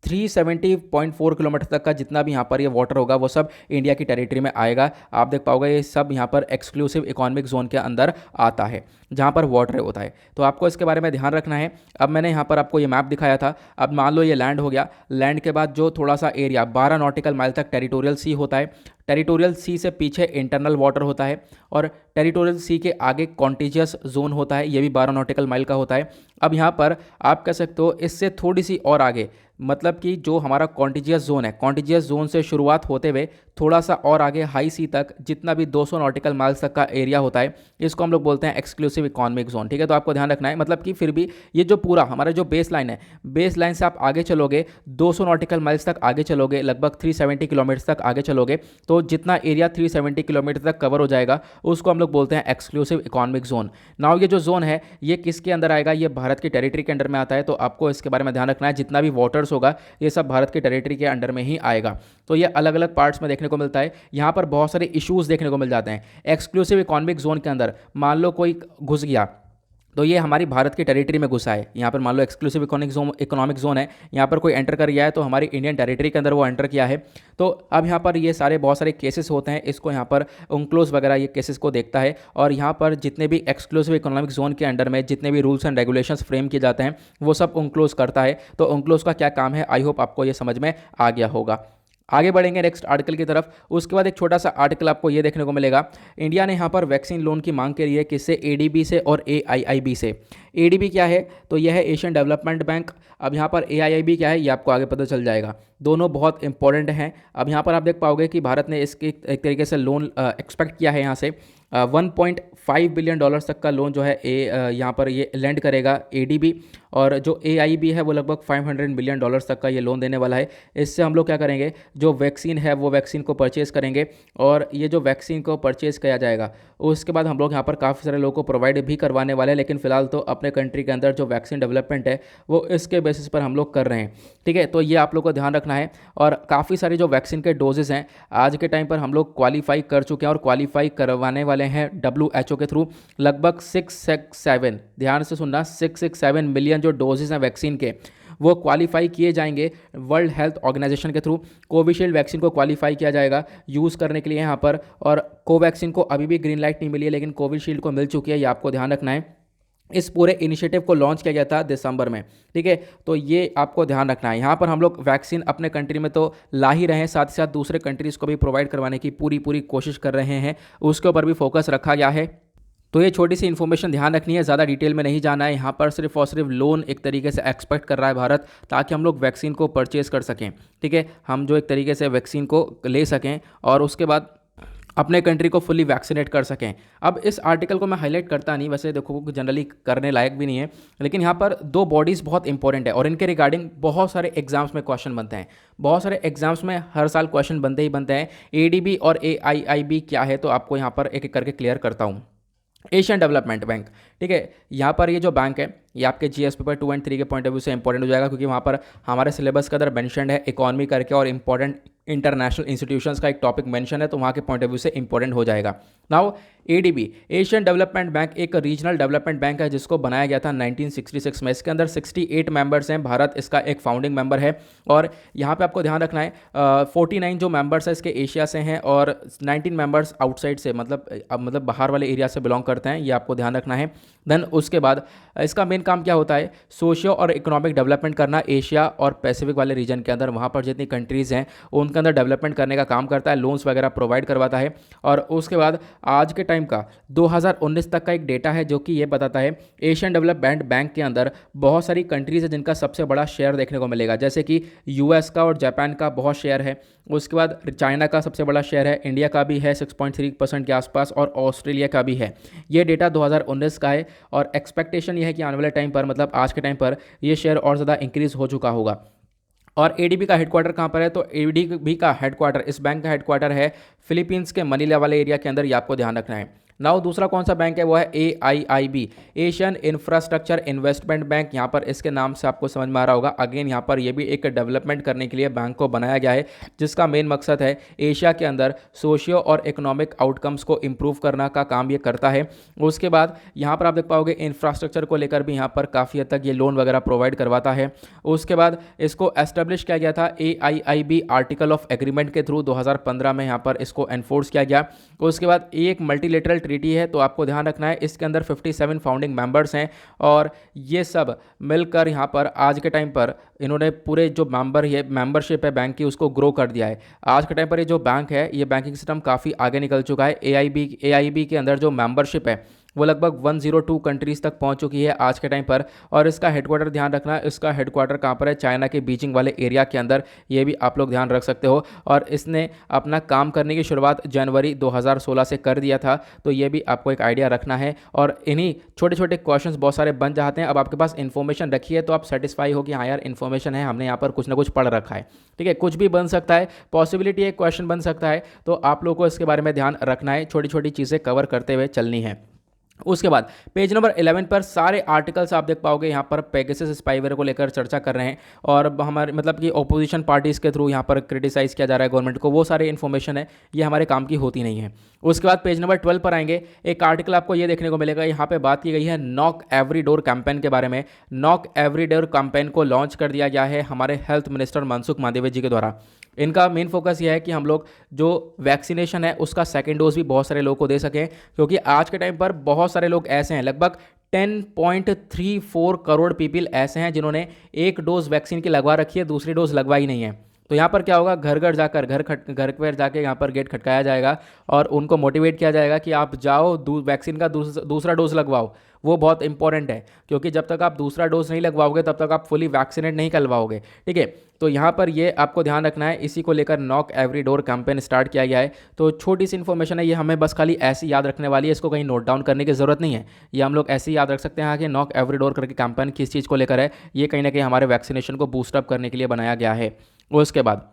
370.4 किलोमीटर तक का जितना भी यहाँ पर ये वाटर होगा वो सब इंडिया की टेरिटरी में आएगा। आप देख पाओगे ये सब यहाँ पर एक्सक्लूसिव इकोनॉमिक जोन के अंदर आता है जहाँ पर वाटर होता है। तो आपको इसके बारे में ध्यान रखना है। अब मैंने यहाँ पर आपको ये मैप दिखाया था। अब मान लो ये लैंड हो गया, लैंड के बाद जो थोड़ा सा एरिया 12 नॉटिकल माइल तक टेरिटोरियल सी होता है। टेरिटोरियल सी से पीछे इंटरनल वाटर होता है, और टेरिटोरियल सी के आगे कॉन्टिजियस जोन होता है, ये भी 12 नॉटिकल माइल का होता है। अब यहाँ पर आप कह सकते हो इससे थोड़ी सी और आगे, मतलब कि जो हमारा कॉन्टिजियस जोन है, कॉन्टिजियस जोन से शुरुआत होते हुए थोड़ा सा और आगे हाई सी तक जितना भी 200 नॉटिकल माइल्स तक का एरिया होता है, इसको हम लोग बोलते हैं एक्सक्लूसिव इकोनॉमिक जोन। ठीक है, तो आपको ध्यान रखना है। मतलब कि फिर भी ये जो पूरा हमारा जो बेस लाइन है, बेस लाइन से आप आगे चलोगे 200 नॉटिकल माइल्स तक आगे चलोगे, लगभग 370 किलोमीटर तक आगे चलोगे, तो जितना एरिया 370 किलोमीटर तक कवर हो जाएगा उसको हम लोग बोलते हैं एक्सक्लूसिव इकोनॉमिक जोन। नाउ ये जो जोन है ये किसके अंदर आएगा? ये भारत की टेरिटरी के अंडर में आता है। तो आपको इसके बारे में ध्यान रखना है। जितना भी वाटर्स होगा ये सब भारत की टेरिटरी के अंडर में ही आएगा। तो ये अलग अलग पार्ट्स में देखने को मिलता है। यहाँ पर बहुत सारे इश्यूज देखने को मिल जाते हैं एक्सक्लूसिव इकोनॉमिक जोन के अंदर। मान लो कोई घुस गया, तो ये हमारी भारत की टेरिटरी में घुसा है। यहाँ पर मान लो एक्सक्लूसिव इकोनॉमिक जोन है, यहाँ पर कोई एंटर कर गया है तो हमारी इंडियन टेरिटरी के अंदर वो एंटर किया है। तो अब यहाँ पर ये सारे बहुत सारे केसेस होते हैं, इसको यहाँ पर UNCLOS वगैरह ये केसेस को देखता है। और यहाँ पर जितने भी एक्सक्लूसिव इकोनॉमिक जोन के अंडर में जितने भी रूल्स एंड रेगुलेशंस फ्रेम किए जाते हैं वो सब UNCLOS करता है। तो UNCLOS का क्या काम है, आई होप आपको ये समझ में आ गया होगा। आगे बढ़ेंगे नेक्स्ट आर्टिकल की तरफ। उसके बाद एक छोटा सा आर्टिकल आपको ये देखने को मिलेगा, इंडिया ने यहाँ पर वैक्सीन लोन की मांग करी है। किससे? ADB से और AIIB से। ADB क्या है? तो यह है एशियन डेवलपमेंट बैंक। अब यहाँ पर AIIB क्या है ये आपको आगे पता चल जाएगा। दोनों बहुत इंपॉर्टेंट हैं। अब यहाँ पर आप देख पाओगे कि भारत ने इसके एक तरीके से लोन एक्सपेक्ट किया है यहाँ से 1.5 बिलियन डॉलर्स तक का लोन जो है यहाँ पर ये लैंड करेगा ADB, और जो AIB है वो लगभग 500 मिलियन डॉलर्स तक का ये लोन देने वाला है। इससे हम लोग क्या करेंगे, जो वैक्सीन है वो वैक्सीन को परचेज़ करेंगे, और ये जो वैक्सीन को परचेज़ किया जाएगा उसके बाद हम लोग यहाँ पर काफ़ी सारे लोगों को प्रोवाइड भी करवाने वाले हैं। लेकिन फिलहाल तो अपने कंट्री के अंदर जो वैक्सीन डेवलपमेंट है वो इसके बेसिस पर हम लोग कर रहे हैं। ठीक है, तो ये आप लोग को ध्यान रखना है। और काफ़ी सारी जो वैक्सीन के डोजेज़ हैं आज के टाइम पर हम लोग क्वालिफाई कर चुके हैं और क्वालिफाई करवाने वाले हैं WHO के थ्रू। लगभग 667, ध्यान से सुनना, 667 मिलियन जो डोजेज हैं वैक्सीन के वो क्वालिफाई किए जाएंगे वर्ल्ड हेल्थ ऑर्गेनाइजेशन के थ्रू। कोविशील्ड वैक्सीन को क्वालिफाई किया जाएगा यूज़ करने के लिए यहाँ पर, और कोवैक्सीन को अभी भी ग्रीन लाइट नहीं मिली है लेकिन कोविशील्ड को मिल चुकी है, ये आपको ध्यान रखना है। इस पूरे इनिशिएटिव को लॉन्च किया गया था दिसंबर में। ठीक है, तो ये आपको ध्यान रखना है। यहाँ पर हम लोग वैक्सीन अपने कंट्री में तो ला ही रहे हैं, साथ ही साथ दूसरे कंट्रीज़ को भी प्रोवाइड करवाने की पूरी कोशिश कर रहे हैं, उसके ऊपर भी फोकस रखा गया है। तो ये छोटी सी इन्फॉर्मेशन ध्यान रखनी है, ज़्यादा डिटेल में नहीं जाना है। यहाँ पर सिर्फ और सिर्फ लोन एक तरीके से एक्सपेक्ट कर रहा है भारत, ताकि हम लोग वैक्सीन को परचेज़ कर सकें। ठीक है, हम जो एक तरीके से वैक्सीन को ले सकें और उसके बाद अपने कंट्री को फुली वैक्सीनेट कर सकें। अब इस आर्टिकल को मैं हाईलाइट करता नहीं, वैसे देखो जनरली करने लायक भी नहीं है, लेकिन यहाँ पर दो बॉडीज़ बहुत इंपॉर्टेंट है और इनके रिगार्डिंग बहुत सारे एग्जाम्स में क्वेश्चन बनते हैं। बहुत सारे एग्जाम्स में हर साल क्वेश्चन बनते ही बनते हैं। ADB और AIIB क्या है, तो आपको यहाँ पर एक एक करके क्लियर करता हूँ। एशियन डेवलपमेंट बैंक, ठीक है, यहाँ पर ये जो बैंक है ये आपके जीएस पेपर 2 एंड 3 के पॉइंट ऑफ व्यू से इंपॉर्टेंट हो जाएगा, क्योंकि वहाँ पर हमारे सिलेबस के अंदर मेंशन्ड है इकोनॉमी करके और इंपॉर्टेंट इंटरनेशनल इंस्टीट्यूशंस का एक टॉपिक मेंशन है, तो वहाँ के पॉइंट ऑफ व्यू से इंपॉर्टेंट हो जाएगा। Now ADB, Asian development bank, एक रीजनल डेवलपमेंट बैंक है जिसको बनाया गया था 1966 में। इसके अंदर 68 मेंबर्स हैं, भारत इसका एक फाउंडिंग मेंबर है। और यहाँ पे आपको ध्यान रखना है 49 जो मेंबर्स है इसके एशिया से हैं और 19 मेंबर्स आउटसाइड से, मतलब बाहर वाले एरिया से बिलोंग करते हैं, ये आपको ध्यान रखना है। देन उसके बाद इसका मेन काम क्या होता है, सोशियो और इकोनॉमिक डेवलपमेंट करना एशिया और पैसिफिक वाले रीजन के अंदर, वहाँ पर जितनी कंट्रीज़ हैं उनके अंदर डेवलपमेंट करने का काम करता है, लोन्स वगैरह प्रोवाइड करवाता है। और उसके बाद आज के टाइम का 2019 तक का एक डेटा है जो कि ये बताता है एशियन डेवलपमेंट बैंक के अंदर बहुत सारी कंट्रीज़ है जिनका सबसे बड़ा शेयर देखने को मिलेगा, जैसे कि यूएस का और जापान का बहुत शेयर है। उसके बाद चाइना का सबसे बड़ा शेयर है, इंडिया का भी है 6.3% के आसपास, और ऑस्ट्रेलिया का भी है। ये डेटा 2019 का है और एक्सपेक्टेशन ये है कि आने वाले टाइम पर, मतलब आज के टाइम पर, ये शेयर और ज़्यादा इंक्रीज़ हो चुका होगा। और एडीबी का हेडक्वार्टर कहाँ पर है, तो एडीबी का हेडक्वार्टर, इस बैंक का हेडक्वार्टर है फिलीपींस के मनीला वाले एरिया के अंदर, ये आपको ध्यान रखना है। नाउ दूसरा कौन सा बैंक है, वो है AIIB, Asian infrastructure investment bank. यहाँ पर इसके नाम से आपको समझ में आ रहा होगा, अगेन यहाँ पर ये भी एक डेवलपमेंट करने के लिए बैंक को बनाया गया है, जिसका मेन मकसद है एशिया के अंदर सोशियो और इकोनॉमिक आउटकम्स को इम्प्रूव करना का काम ये करता है। उसके बाद यहाँ पर आप देख पाओगे इंफ्रास्ट्रक्चर को लेकर भी यहाँ पर काफ़ी हद तक ये लोन वगैरह प्रोवाइड करवाता है। उसके बाद इसको एस्टेब्लिश किया गया था AIIB आर्टिकल ऑफ एग्रीमेंट के थ्रू 2015 में, यहाँ पर इसको एनफोर्स किया गया। उसके बाद एक मल्टीलेटरल ट्रीटी है, तो आपको ध्यान रखना है इसके अंदर 57 फाउंडिंग मेंबर्स हैं और ये सब मिलकर यहाँ पर आज के टाइम पर इन्होंने पूरे जो मेंबरशिप है बैंक की उसको ग्रो कर दिया है। आज के टाइम पर ये जो बैंक है, ये बैंकिंग सिस्टम काफ़ी आगे निकल चुका है। AIIB के अंदर जो मेंबरशिप है वो लगभग 102 कंट्रीज़ तक पहुंच चुकी है आज के टाइम पर। और इसका हेडक्वार्टर ध्यान रखना, इसका हेडक्वार्टर कहाँ पर है, चाइना के बीजिंग वाले एरिया के अंदर, ये भी आप लोग ध्यान रख सकते हो। और इसने अपना काम करने की शुरुआत जनवरी 2016 से कर दिया था, तो ये भी आपको एक आइडिया रखना है। और इन्हीं छोटे छोटे क्वेश्चंस बहुत सारे बन जाते हैं। अब आपके पास इन्फॉर्मेशन रखी है तो आप सेटिस्फाई हो कि हाँ यार इन्फॉर्मेशन है, हमने यहाँ पर कुछ ना कुछ पढ़ रखा है। ठीक है, कुछ भी बन सकता है, पॉसिबिलिटी एक क्वेश्चन बन सकता है, तो आप लोगों को इसके बारे में ध्यान रखना है, छोटी छोटी चीज़ें कवर करते हुए चलनी है। उसके बाद पेज नंबर 11 पर सारे आर्टिकल्स आप देख पाओगे, यहाँ पर पेगासस स्पाईवेयर को लेकर चर्चा कर रहे हैं और हमारे मतलब कि ओपोजिशन पार्टीज़ के थ्रू यहाँ पर क्रिटिसाइज़ किया जा रहा है गवर्नमेंट को, वो सारी इन्फॉर्मेशन है, ये हमारे काम की होती नहीं है। उसके बाद पेज नंबर 12 पर आएंगे, एक आर्टिकल आपको ये देखने को मिलेगा, यहाँ पे बात की गई है नॉक एवरी डोर कैंपेन के बारे में। नॉक एवरी डोर कैंपेन को लॉन्च कर दिया गया है हमारे हेल्थ मिनिस्टर मनसुख मांडविया जी के द्वारा। इनका मेन फोकस ये है कि हम लोग जो वैक्सीनेशन है उसका सेकेंड डोज भी बहुत सारे लोगों को दे सकें, क्योंकि आज के टाइम पर बहुत सारे लोग ऐसे हैं, लगभग 10.34 करोड़ पीपल ऐसे हैं जिन्होंने एक डोज वैक्सीन की लगवा रखी है, दूसरी डोज लगवाई नहीं है। तो यहाँ पर क्या होगा, घर घर जाकर घर पर जाके यहाँ पर गेट खटकाया जाएगा और उनको मोटिवेट किया जाएगा कि आप जाओ वैक्सीन का दूसरा डोज लगवाओ। वो बहुत इंपॉर्टेंट है, क्योंकि जब तक आप दूसरा डोज नहीं लगवाओगे तब तक आप फुली वैक्सीनेट नहीं करवाओगे। ठीक है, तो यहाँ पर ये आपको ध्यान रखना है, इसी को लेकर knock every door campaign start किया गया है। तो छोटी सी इन्फॉर्मेशन है, ये हमें बस खाली ऐसी याद रखने वाली है, इसको कहीं नोट डाउन करने की ज़रूरत नहीं है, ये हम लोग ऐसे ही याद रख सकते हैं कि नॉक एवरी डोर करके कैंपेन किस चीज़ को लेकर है। ये कहीं ना कहीं हमारे वैक्सीनेशन को बूस्टअप करने के लिए बनाया गया है। उसके बाद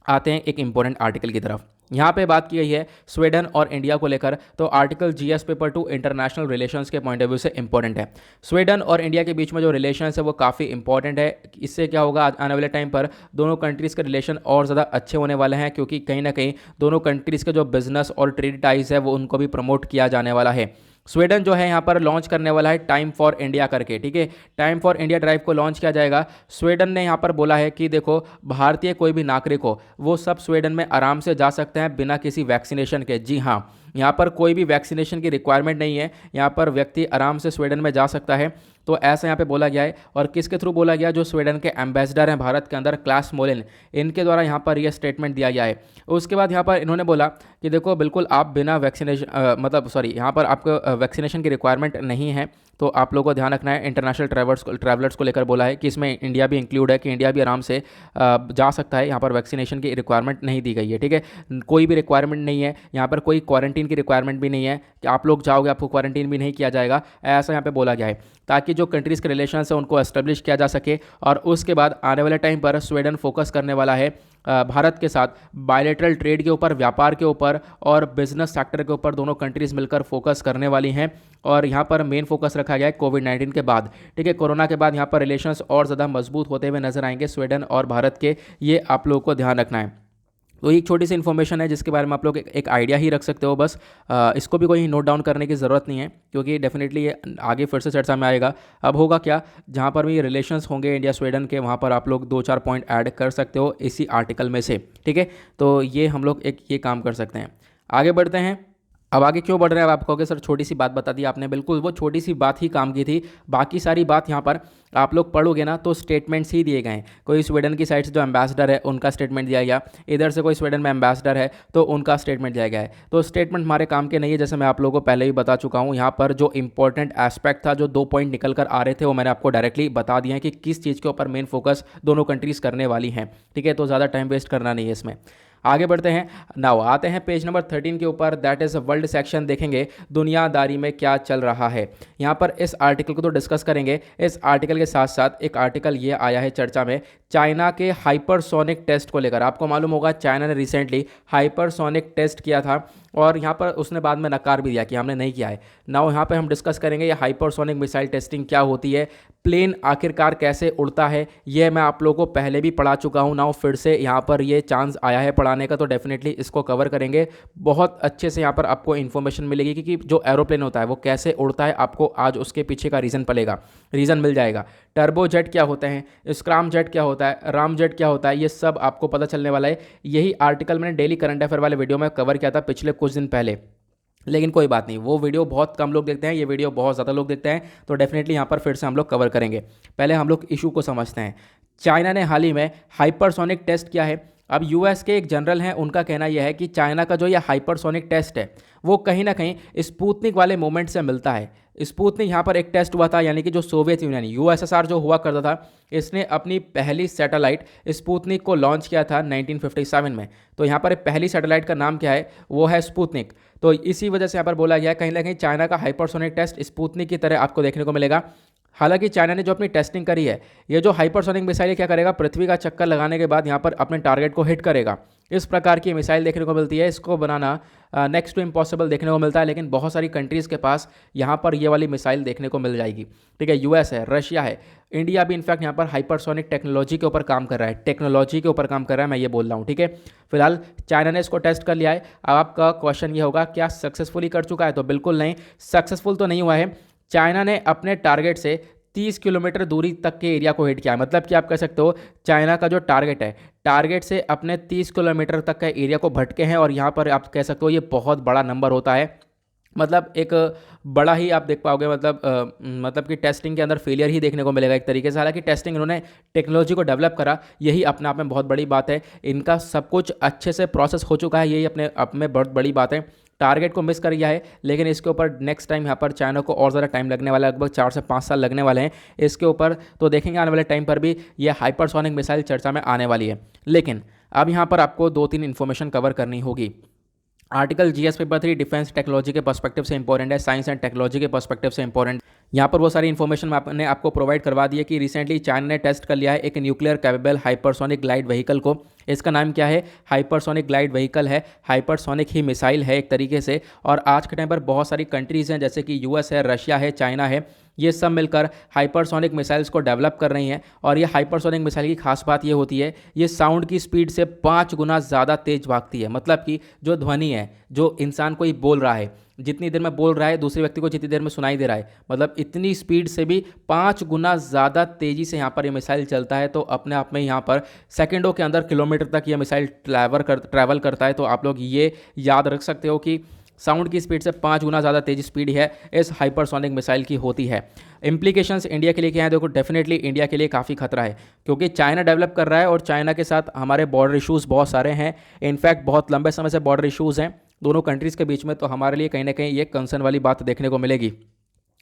आते हैं एक इंपॉर्टेंट आर्टिकल की तरफ। यहाँ पे बात की गई है स्वीडन और इंडिया को लेकर, तो article GS paper 2 international relations के पॉइंट ऑफ व्यू से इंपॉर्टेंट है। स्वीडन और इंडिया के बीच में जो रिलेशंस है वो काफ़ी इंपॉर्टेंट है। इससे क्या होगा, आने वाले टाइम पर दोनों कंट्रीज़ के रिलेशन और ज़्यादा अच्छे होने वाले हैं, क्योंकि कहीं ना कहीं दोनों कंट्रीज़ के जो बिजनेस और ट्रेड टाइज है वो उनको भी प्रमोट किया जाने वाला है। स्वीडन जो है यहाँ पर लॉन्च करने वाला है टाइम फॉर इंडिया करके। ठीक है, टाइम फॉर इंडिया ड्राइव को लॉन्च किया जाएगा। स्वीडन ने यहाँ पर बोला है कि देखो, भारतीय कोई भी नागरिक हो वो सब स्वीडन में आराम से जा सकते हैं बिना किसी वैक्सीनेशन के। जी हाँ, यहाँ पर कोई भी वैक्सीनेशन की रिक्वायरमेंट नहीं है, यहाँ पर व्यक्ति आराम से स्वीडन में जा सकता है। तो ऐसा यहाँ पे बोला गया है, और किसके थ्रू बोला गया, जो स्वीडन के एम्बेसडर हैं भारत के अंदर, क्लास मोलेन, इनके द्वारा यहाँ पर यह स्टेटमेंट दिया गया है। उसके बाद यहाँ पर इन्होंने बोला कि देखो बिल्कुल आप बिना वैक्सीनेशन यहाँ पर आपको वैक्सीनेशन की रिक्वायरमेंट नहीं है, तो आप लोगों को ध्यान रखना है। इंटरनेशनल ट्रैवलर्स को लेकर बोला है कि इसमें इंडिया भी इंक्लूड है, कि इंडिया भी आराम से जा सकता है, यहाँ पर वैक्सीनेशन की रिक्वायरमेंट नहीं दी गई है। ठीक है, कोई भी रिक्वायरमेंट नहीं है, यहाँ पर कोई क्वारंटीन की रिक्वायरमेंट भी नहीं है कि आप लोग जाओगे आपको क्वारंटीन भी नहीं किया जाएगा, ऐसा यहाँ पे बोला गया है, ताकि जो कंट्रीज़ के रिलेशंस है उनको एस्टेब्लिश किया जा सके। और उसके बाद आने वाले टाइम पर स्वीडन फोकस करने वाला है भारत के साथ बायलैटरल ट्रेड के ऊपर, व्यापार के ऊपर और बिजनेस सेक्टर के ऊपर दोनों कंट्रीज़ मिलकर फोकस करने वाली हैं। और यहाँ पर मेन फोकस रखा गया है कोविड-19 के बाद, ठीक है, कोरोना के बाद यहाँ पर रिलेशंस और ज़्यादा मजबूत होते हुए नजर आएंगे स्वीडन और भारत के, ये आप लोगों को ध्यान रखना है। तो एक छोटी सी इन्फॉर्मेशन है जिसके बारे में आप लोग एक आइडिया ही रख सकते हो बस। इसको भी कोई नोट डाउन करने की ज़रूरत नहीं है, क्योंकि डेफिनेटली ये आगे फिर से चर्चा में आएगा। अब होगा क्या, जहाँ पर भी रिलेशंस होंगे इंडिया स्वीडन के, वहाँ पर आप लोग 2-4 पॉइंट ऐड कर सकते हो इसी आर्टिकल में से, ठीक है। तो ये हम लोग एक ये काम कर सकते हैं। आगे बढ़ते हैं। अब आगे क्यों बढ़ रहे हैं, अब आप कहोगे सर छोटी सी बात बता दी आपने, बिल्कुल वो छोटी सी बात ही काम की थी। बाकी सारी बात यहाँ पर आप लोग पढ़ोगे ना तो स्टेटमेंट्स ही दिए गए हैं। कोई स्वीडन की साइड से जो एम्बेसडर है उनका स्टेटमेंट दिया गया, इधर से कोई स्वीडन में एम्बेसडर है तो उनका स्टेटमेंट दिया गया है। तो स्टेटमेंट हमारे काम के नहीं है, जैसे मैं आप लोगों को पहले ही बता चुका हूँ। यहाँ पर जो इंपॉर्टेंट एस्पेक्ट था, जो 2 पॉइंट निकल कर आ रहे थे, वो मैंने आपको डायरेक्टली बता दिया है कि किस चीज़ के ऊपर मेन फोकस दोनों कंट्रीज़ करने वाली हैं, ठीक है। तो ज़्यादा टाइम वेस्ट करना नहीं है इसमें। आगे बढ़ते हैं। नाउ आते हैं पेज नंबर 13 के ऊपर, दैट इज़ वर्ल्ड सेक्शन। देखेंगे दुनियादारी में क्या चल रहा है। यहाँ पर इस आर्टिकल को तो डिस्कस करेंगे। इस आर्टिकल के साथ साथ एक आर्टिकल ये आया है चर्चा में, चाइना के हाइपरसोनिक टेस्ट को लेकर। आपको मालूम होगा चाइना ने रिसेंटली हाइपरसोनिक टेस्ट किया था और यहाँ पर उसने बाद में नकार भी दिया कि हमने नहीं किया है। नाउ यहाँ पे हम डिस्कस करेंगे ये हाइपरसोनिक मिसाइल टेस्टिंग क्या होती है, प्लेन आखिरकार कैसे उड़ता है, ये मैं आप लोगों को पहले भी पढ़ा चुका हूँ। नाउ फिर से यहाँ पर ये चांस आया है पढ़ाने का, तो डेफिनेटली इसको कवर करेंगे। बहुत अच्छे से यहाँ पर आपको इन्फॉर्मेशन मिलेगी कि जो एरोप्लेन होता है वो कैसे उड़ता है, आपको आज उसके पीछे का रीज़न मिल जाएगा। टर्बो जेट क्या होते हैं, स्क्रैम जेट क्या होता है, राम जेट क्या होता है, ये सब आपको पता चलने वाला है। यही आर्टिकल मैंने डेली करंट अफेयर वाले वीडियो में कवर किया था पिछले कुछ दिन पहले, लेकिन कोई बात नहीं, वो वीडियो बहुत कम लोग देखते हैं, ये वीडियो बहुत ज़्यादा लोग देखते हैं, तो डेफिनेटली यहाँ पर फिर से हम लोग कवर करेंगे। पहले हम लोग इशू को समझते हैं। चाइना ने हाल ही में हाइपरसोनिक टेस्ट किया है। अब यूएस के एक जनरल हैं, उनका कहना यह है कि चाइना का जो ये हाइपरसोनिक टेस्ट है वो कहीं ना कहीं स्पुतनिक वाले मोमेंट से मिलता है। स्पुतनिक यहाँ पर एक टेस्ट हुआ था, यानी कि जो सोवियत यूनियन यूएसएसआर जो हुआ करता था, इसने अपनी पहली सैटेलाइट स्पुतनिक को लॉन्च किया था 1957 में। तो यहाँ पर पहली सैटेलाइट का नाम क्या है, वो है स्पुतनिक। तो इसी वजह से यहाँ पर बोला गया है कहीं ना कहीं चाइना का हाइपरसोनिक टेस्ट स्पुतनिक की तरह आपको देखने को मिलेगा। हालांकि चाइना ने जो अपनी टेस्टिंग करी है, ये जो हाइपरसोनिक मिसाइल क्या करेगा, पृथ्वी का चक्कर लगाने के बाद यहाँ पर अपने टारगेट को हिट करेगा। इस प्रकार की मिसाइल देखने को मिलती है। इसको बनाना नेक्स्ट टू इम्पॉसिबल देखने को मिलता है, लेकिन बहुत सारी कंट्रीज़ के पास यहाँ पर ये वाली मिसाइल देखने को मिल जाएगी, ठीक है। यूएस है, रशिया है, इंडिया भी इनफैक्ट यहाँ पर हाइपरसोनिक टेक्नोलॉजी के ऊपर काम कर रहा है, मैं ये बोल रहा हूँ, ठीक है। फिलहाल चाइना ने इसको टेस्ट कर लिया है। अब आपका क्वेश्चन ये होगा क्या सक्सेसफुली कर चुका है, तो बिल्कुल नहीं, सक्सेसफुल तो नहीं हुआ है। चाइना ने अपने टारगेट से 30 किलोमीटर दूरी तक के एरिया को हिट किया है। मतलब कि आप कह सकते हो चाइना का जो टारगेट है, टारगेट से अपने 30 किलोमीटर तक का एरिया को भटके हैं, और यहाँ पर आप कह सकते हो ये बहुत बड़ा नंबर होता है। मतलब एक बड़ा ही आप देख पाओगे, मतलब कि टेस्टिंग के अंदर फेलियर ही देखने को मिलेगा एक तरीके से। हालांकि टेस्टिंग इन्होंने टेक्नोलॉजी को डेवलप करा, यही अपने आप में बहुत बड़ी बात है। इनका सब कुछ अच्छे से प्रोसेस हो चुका है, यही अपने आप में बहुत बड़ी बात है। टारगेट को मिस कर गया है, लेकिन इसके ऊपर नेक्स्ट टाइम यहाँ पर चाइना को और ज़्यादा टाइम लगने वाला है, लगभग 4 से 5 साल लगने वाले हैं इसके ऊपर। तो देखेंगे आने वाले टाइम पर भी ये हाइपरसोनिक मिसाइल चर्चा में आने वाली है। लेकिन अब यहाँ पर आपको 2-3 इन्फॉर्मेशन कवर करनी होगी। Article GS paper 3 defence technology के पर्सपेक्टिव से इंपॉर्टेंट है, साइंस एंड टेक्नोलॉजी के पर्सपेक्टिव से इंपॉर्टेंट। यहाँ पर वो सारी इन्फॉर्मेशन मैंने आपको प्रोवाइड करवा दी है कि रिसेंटली चाइना ने टेस्ट कर लिया है एक nuclear capable hypersonic glide vehicle को। इसका नाम क्या है, हाइपरसोनिक ग्लाइड व्हीकल है, हाइपरसोनिक ही मिसाइल है एक तरीके से। और आज के टाइम पर बहुत सारी कंट्रीज़ हैं, जैसे कि यूएस है, रशिया है, चाइना है, ये सब मिलकर हाइपरसोनिक मिसाइल्स को डेवलप कर रही हैं। और ये हाइपरसोनिक मिसाइल की खास बात ये होती है, ये साउंड की स्पीड से 5 गुना ज़्यादा तेज भागती है। मतलब कि जो ध्वनि है, जो इंसान कोई बोल रहा है, जितनी देर में बोल रहा है दूसरे व्यक्ति को जितनी देर में सुनाई दे रहा है, मतलब इतनी स्पीड से भी 5 गुना ज़्यादा तेज़ी से यहाँ पर ये मिसाइल चलता है। तो अपने आप में यहाँ पर सेकंडों के अंदर किलोमीटर तक ये मिसाइल ट्रैवल करता है। तो आप लोग ये याद रख सकते हो कि साउंड की स्पीड से 5 गुना ज़्यादा तेज़ स्पीड है इस हाइपरसोनिक मिसाइल की होती है। इंप्लीकेशंस इंडिया के लिए क्या है, देखो डेफिनेटली इंडिया के लिए काफ़ी खतरा है, क्योंकि चाइना डेवलप कर रहा है और चाइना के साथ हमारे बॉर्डर इशूज़ बहुत सारे हैं। इनफैक्ट बहुत लंबे समय से बॉर्डर इशूज़ हैं दोनों कंट्रीज़ के बीच में। तो हमारे लिए कहीं ना कहीं ये कंसर्न वाली बात देखने को मिलेगी।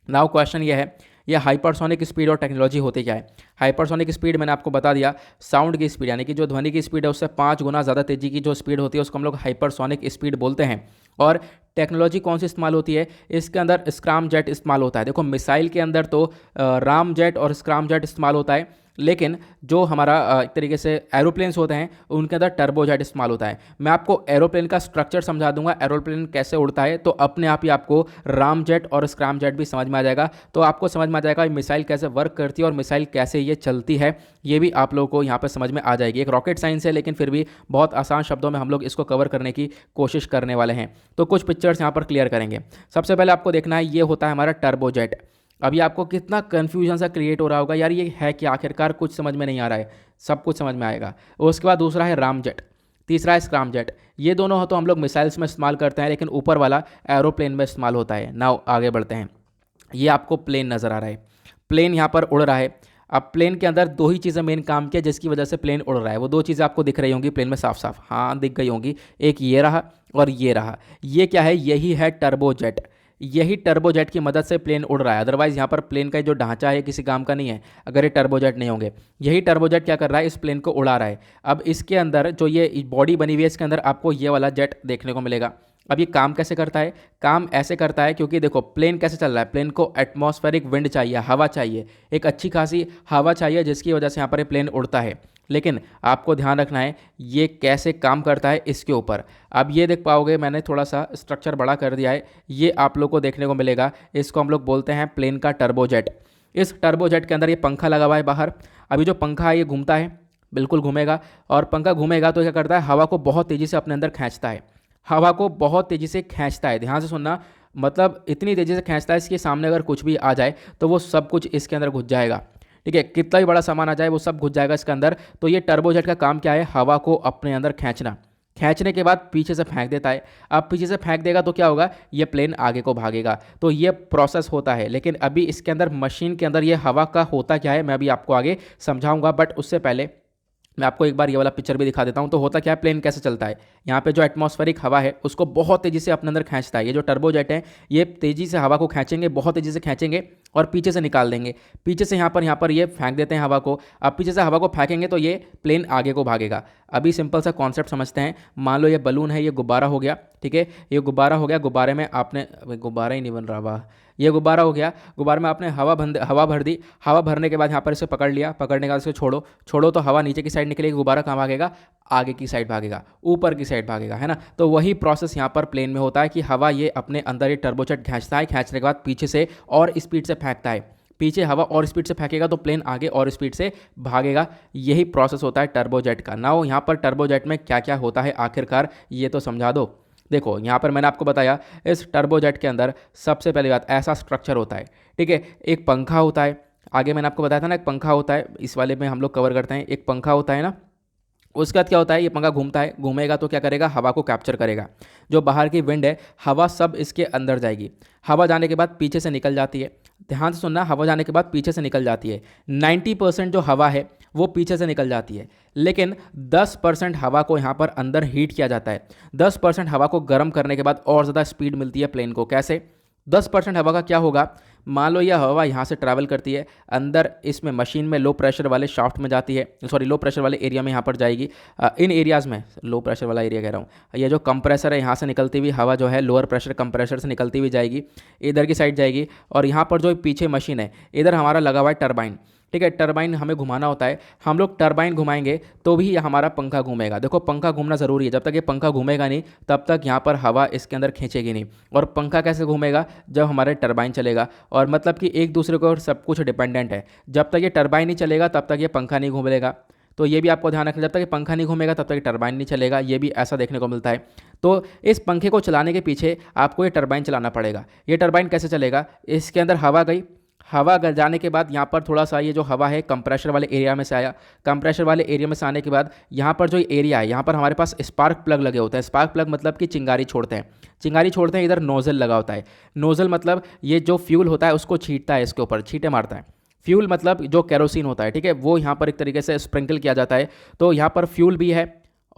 नाउ क्वेश्चन ये है, यह हाइपरसोनिक स्पीड और टेक्नोलॉजी होती क्या है। हाइपरसोनिक स्पीड मैंने आपको बता दिया, साउंड की स्पीड यानी कि जो ध्वनि की स्पीड है उससे 5 गुना ज़्यादा तेज़ी की जो स्पीड होती है उसको हम लोग हाइपरसोनिक स्पीड बोलते हैं। और टेक्नोलॉजी कौन सी इस्तेमाल होती है, इसके अंदर स्क्रैम जेट इस्तेमाल होता है। देखो मिसाइल के अंदर तो राम जेट और स्क्रैम जेट इस्तेमाल होता है, लेकिन जो हमारा एक तरीके से एरोप्लेन्स होते हैं उनके अंदर टर्बोजेट इस्तेमाल होता है। मैं आपको एरोप्लेन का स्ट्रक्चर समझा दूंगा, एरोप्लेन कैसे उड़ता है, तो अपने आप ही आपको रामजेट और स्क्रैमजेट भी समझ में आ जाएगा। तो आपको समझ में आ जाएगा मिसाइल कैसे वर्क करती है और मिसाइल कैसे ये चलती है, ये भी आप लोगों को यहाँ पर समझ में आ जाएगी। एक रॉकेट साइंस है लेकिन फिर भी बहुत आसान शब्दों में हम लोग इसको कवर करने की कोशिश करने वाले हैं। तो कुछ पिक्चर्स यहाँ पर क्लियर करेंगे। सबसे पहले आपको देखना है ये होता है हमारा टर्बोजेट। अभी आपको कितना कन्फ्यूजन सा क्रिएट हो रहा होगा, यार ये है कि आखिरकार कुछ समझ में नहीं आ रहा है। सब कुछ समझ में आएगा। उसके बाद दूसरा है रामजेट, तीसरा है स्क्रैमजेट। ये दोनों हो तो हम लोग मिसाइल्स में इस्तेमाल करते हैं, लेकिन ऊपर वाला एरोप्लेन में इस्तेमाल होता है। नाउ आगे बढ़ते हैं। ये आपको प्लेन नज़र आ रहा है, प्लेन यहाँ पर उड़ रहा है। अब प्लेन के अंदर दो ही चीज़ें मेन काम किया जिसकी वजह से प्लेन उड़ रहा है। वो दो चीज़ें आपको दिख रही होंगी प्लेन में साफ साफ, हाँ दिख गई होंगी। एक ये रहा और ये रहा। ये क्या है? यही है टर्बोजेट। यही टर्बोजेट की मदद से प्लेन उड़ रहा है। अदरवाइज यहाँ पर प्लेन का जो ढांचा है किसी काम का नहीं है अगर ये टर्बोजेट नहीं होंगे। यही टर्बोजेट क्या कर रहा है? इस प्लेन को उड़ा रहा है। अब इसके अंदर जो ये बॉडी बनी हुई है इसके अंदर आपको ये वाला जेट देखने को मिलेगा। अब ये काम कैसे करता है? काम ऐसे करता है क्योंकि देखो प्लेन कैसे चल रहा है, प्लेन को एटमॉस्फेरिक विंड चाहिए, हवा चाहिए, एक अच्छी खासी हवा चाहिए जिसकी वजह से यहाँ पर ये प्लेन उड़ता है। लेकिन आपको ध्यान रखना है ये कैसे काम करता है इसके ऊपर। अब ये देख पाओगे मैंने थोड़ा सा स्ट्रक्चर बड़ा कर दिया है, ये आप लोग को देखने को मिलेगा। इसको हम लोग बोलते हैं प्लेन का टर्बोजेट। इस टर्बोजेट के अंदर ये पंखा लगा हुआ है बाहर। अभी जो पंखा है ये घूमता है, बिल्कुल घूमेगा। और पंखा घूमेगा तो क्या करता है? हवा को बहुत तेज़ी से अपने अंदर खींचता है। हवा को बहुत तेज़ी से खींचता है, ध्यान से सुनना, मतलब इतनी तेज़ी से खींचता है इसके सामने अगर कुछ भी आ जाए तो वो सब कुछ इसके अंदर घुस जाएगा। ठीक है, कितना भी बड़ा सामान आ जाए वो सब घुस जाएगा इसके अंदर। तो ये टर्बोजेट का काम क्या है? हवा को अपने अंदर खींचना। खींचने के बाद पीछे से फेंक देता है। अब पीछे से फेंक देगा तो क्या होगा? ये प्लेन आगे को भागेगा। तो ये प्रोसेस होता है। लेकिन अभी इसके अंदर मशीन के अंदर ये हवा का होता क्या है मैं अभी आपको आगे समझाऊंगा। बट उससे पहले मैं आपको एक बार ये वाला पिक्चर भी दिखा देता हूँ। तो होता क्या है, प्लेन कैसे चलता है? यहाँ पे जो एटमॉस्फेरिक हवा है उसको बहुत तेज़ी से अपने अंदर खींचता है। ये जो टर्बोजेट है ये तेज़ी से हवा को खींचेंगे, बहुत तेज़ी से खींचेंगे और पीछे से निकाल देंगे। पीछे से यहाँ पर ये फेंक देते हैं हवा को। अब पीछे से हवा को फेंकेंगे तो ये प्लेन आगे को भागेगा। अभी सिंपल सा कॉन्सेप्ट समझते हैं। मान लो ये बलून है, ये गुब्बारा हो गया। ठीक है, ये गुब्बारा हो गया। गुब्बारे में आपने, गुब्बारा ही नहीं बन रहा, वाह, ये गुब्बारा हो गया। गुब्बारे में आपने हवा भर दी। हवा भरने के बाद यहाँ पर इसे पकड़ लिया। पकड़ने के बाद इसे छोड़ो तो हवा नीचे की साइड निकलेगी। गुब्बारा कहाँ भागेगा? आगे की साइड भागेगा, ऊपर की साइड भागेगा, है ना। तो वही प्रोसेस यहाँ पर प्लेन में होता है कि हवा ये अपने अंदर ये टर्बोजेट खींचता है। खींचने के बाद पीछे से और स्पीड से फेंकता है। पीछे हवा और स्पीड से फेंकेगा तो प्लेन आगे और स्पीड से भागेगा। यही प्रोसेस होता है टर्बोजेट का। नाउ यहाँ पर टर्बोजेट में क्या क्या होता है आखिरकार ये तो समझा दो। देखो यहाँ पर मैंने आपको बताया इस टर्बोजेट के अंदर सबसे पहली बात ऐसा स्ट्रक्चर होता है। ठीक है, एक पंखा होता है। आगे मैंने आपको बताया था ना एक पंखा होता है, इस वाले में हम लोग कवर करते हैं। एक पंखा होता है ना, उसके बाद क्या होता है? ये पंखा घूमता है, घूमेगा तो क्या करेगा? हवा को कैप्चर करेगा। जो बाहर की विंड है हवा सब इसके अंदर जाएगी। हवा जाने के बाद पीछे से निकल जाती है। ध्यान से सुनना, हवा जाने के बाद पीछे से निकल जाती है। 90% जो हवा है वो पीछे से निकल जाती है। लेकिन 10% हवा को यहाँ पर अंदर हीट किया जाता है। 10% हवा को गर्म करने के बाद और ज़्यादा स्पीड मिलती है प्लेन को। कैसे? 10% हवा का क्या होगा? मान लो यह हवा यहाँ से ट्रैवल करती है अंदर, इसमें मशीन में लो प्रेशर वाले शाफ्ट में जाती है, सॉरी लो प्रेशर वाले एरिया में यहाँ पर जाएगी। इन एरियाज़ में लो प्रेशर वाला एरिया कह रहा हूँ। ये जो कंप्रेसर है यहाँ से निकलती हुई हवा जो है लोअर प्रेशर कंप्रेसर से निकलती हुई जाएगी, इधर की साइड जाएगी। और यहाँ पर जो पीछे मशीन है इधर हमारा लगा हुआ है टरबाइन। ठीक है, टरबाइन हमें घुमाना होता है। हम लोग टरबाइन घुमाएंगे तो भी हमारा पंखा घूमेगा। देखो पंखा घूमना ज़रूरी है, जब तक ये पंखा घूमेगा नहीं तब तक यहाँ पर हवा इसके अंदर खींचेगी नहीं। और पंखा कैसे घूमेगा? जब हमारे टरबाइन चलेगा। और मतलब कि एक दूसरे को सब कुछ डिपेंडेंट है। जब तक ये टरबाइन नहीं चलेगा तब तक ये पंखा नहीं घूमेगा। तो ये भी आपको ध्यान रखना, जब तक ये पंखा नहीं घूमेगा तब तक ये टरबाइन नहीं चलेगा। ये भी ऐसा देखने को मिलता है। तो इस पंखे को चलाने के पीछे आपको ये टरबाइन चलाना पड़ेगा। ये टरबाइन कैसे चलेगा? इसके अंदर हवा गई, हवा जाने के बाद यहाँ पर थोड़ा सा ये जो हवा है कंप्रेशर वाले एरिया में से आया। कंप्रेशर वाले एरिया में से आने के बाद यहाँ पर जो एरिया है यहाँ पर हमारे पास स्पार्क प्लग लगे होते हैं। स्पार्क प्लग मतलब कि चिंगारी छोड़ते हैं। चिंगारी छोड़ते हैं, इधर नोजल लगा होता है। नोजल मतलब ये जो फ्यूल होता है उसको छींटता है, इसके ऊपर छींटे मारता है। फ्यूल मतलब जो केरोसिन होता है, ठीक है, वो यहाँ पर एक तरीके से स्प्रिंकल किया जाता है। तो यहाँ पर फ्यूल भी है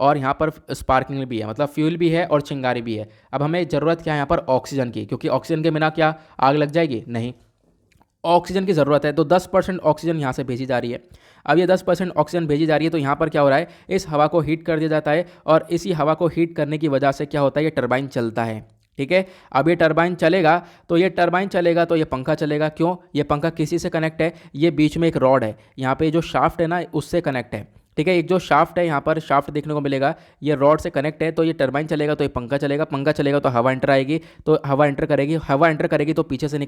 और यहाँ पर स्पार्किंग भी है, मतलब फ्यूल भी है और चिंगारी भी है। अब हमें ज़रूरत क्या है यहाँ पर? ऑक्सीजन की, क्योंकि ऑक्सीजन के बिना क्या आग लग जाएगी? नहीं, ऑक्सीजन की ज़रूरत है। तो 10% ऑक्सीजन यहाँ से भेजी जा रही है। अब ये 10% ऑक्सीजन भेजी जा रही है तो यहाँ पर क्या हो रहा है? इस हवा को हीट कर दिया जाता है और इसी हवा को हीट करने की वजह से क्या होता है? ये टरबाइन चलता है। ठीक है। अब ये टरबाइन चलेगा तो ये पंखा चलेगा। क्यों? ये पंखा किसी से कनेक्ट है? ये बीच में एक रॉड है, यहाँ पे जो शाफ्ट है ना उससे कनेक्ट है। ठीक है, एक जो शाफ्ट है यहाँ पर शाफ्ट देखने को मिलेगा, ये रॉड से कनेक्ट है। तो ये टरबाइन चलेगा तो ये पंखा चलेगा, पंखा चलेगा तो हवा एंटर आएगी, तो हवा एंटर करेगी तो पीछे से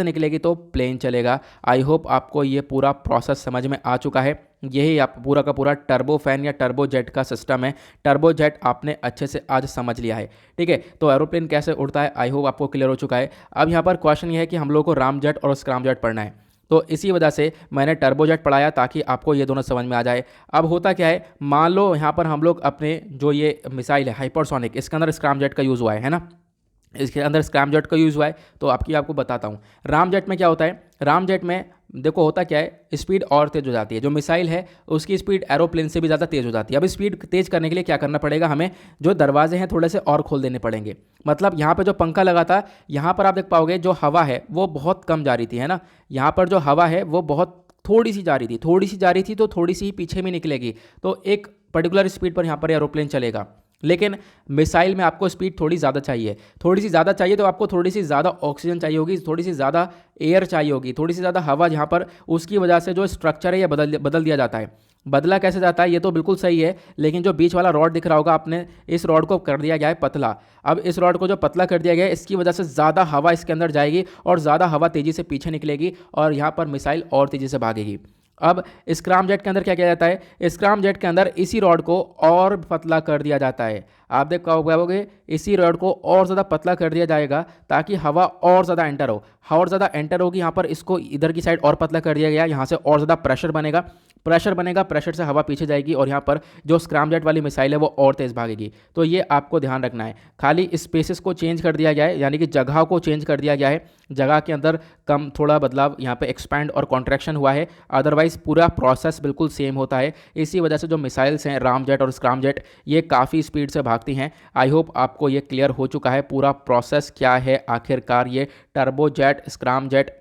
निकलेगी तो प्लेन चलेगा। आई होप आपको ये पूरा प्रोसेस समझ में आ चुका है। यही आप पूरा का पूरा टर्बो फैन या टर्बो जेट का सिस्टम है। टर्बो जेट आपने अच्छे से आज समझ लिया है। ठीक है, तो एरोप्लेन कैसे उड़ता है आई होप आपको क्लियर हो चुका है। अब यहाँ पर क्वेश्चन ये है कि हम लोग को राम जेट और स्क्रैम जेट पढ़ना है, तो इसी वजह से मैंने टर्बो जेट पढ़ाया ताकि आपको ये दोनों समझ में आ जाए। अब होता क्या है, मान लो यहाँ पर हम लोग अपने जो ये मिसाइल है हाइपरसोनिक, इसके अंदर स्क्रैम जेट का यूज़ हुआ है ना, इसके अंदर स्क्रैम जेट का यूज़ हुआ है। तो आपको बताता हूँ राम जेट में क्या होता है। राम जेट में देखो होता क्या है, स्पीड और तेज़ हो जाती है। जो मिसाइल है उसकी स्पीड एरोप्लेन से भी ज़्यादा तेज़ हो जाती है। अब स्पीड तेज़ करने के लिए क्या करना पड़ेगा, हमें जो दरवाजे हैं थोड़े से और खोल देने पड़ेंगे। मतलब यहाँ पे जो पंखा लगा था, यहाँ पर आप देख पाओगे जो हवा है वो बहुत कम जा रही थी, है ना। यहाँ पर जो हवा है वो बहुत थोड़ी सी जा रही थी तो थोड़ी सी ही पीछे भी निकलेगी, तो एक पर्टिकुलर स्पीड पर यहाँ पर एरोप्लेन चलेगा। लेकिन मिसाइल में आपको स्पीड थोड़ी ज़्यादा चाहिए, तो आपको थोड़ी सी ज़्यादा ऑक्सीजन चाहिए होगी, थोड़ी सी ज़्यादा एयर चाहिए होगी, थोड़ी सी ज़्यादा हवा यहाँ पर। उसकी वजह से जो स्ट्रक्चर है ये बदल दिया जाता है। बदला कैसे जाता है ये तो बिल्कुल सही है, लेकिन जो बीच वाला रॉड दिख रहा होगा आपने, इस रॉड को कर दिया गया है पतला। अब इस रॉड को जो पतला कर दिया गया है, इसकी वजह से ज़्यादा हवा इसके अंदर जाएगी और ज़्यादा हवा तेज़ी से पीछे निकलेगी और यहाँ पर मिसाइल और तेज़ी से भागेगी। अब स्क्रैम जेट के अंदर क्या किया जाता है, स्क्रैम जेट के अंदर इसी रॉड को और पतला कर दिया जाता है। आप देख पाओगे इसी रॉड को और ज़्यादा पतला कर दिया जाएगा ताकि हवा और ज़्यादा एंटर हो। हवा और ज़्यादा एंटर होगी, यहाँ पर इसको इधर की साइड और पतला कर दिया गया, यहाँ से और ज़्यादा प्रेशर बनेगा, प्रेशर से हवा पीछे जाएगी और यहाँ पर जो स्क्रैम जेट वाली मिसाइल है वो और तेज़ भागेगी। तो ये आपको ध्यान रखना है। खाली स्पेसेस को चेंज कर दिया गया है, यानी कि जगह को चेंज कर दिया गया है, जगह के अंदर कम थोड़ा बदलाव यहाँ पे एक्सपैंड और कॉन्ट्रैक्शन हुआ है, अदरवाइज पूरा प्रोसेस बिल्कुल सेम होता है। इसी वजह से जो मिसाइल्स हैं राम जेट और स्क्रैम जेट ये काफ़ी स्पीड से भागती हैं। आई होप आपको ये क्लियर हो चुका है पूरा प्रोसेस क्या है आखिरकार ये टर्बो जेट, स्क्रैम जेट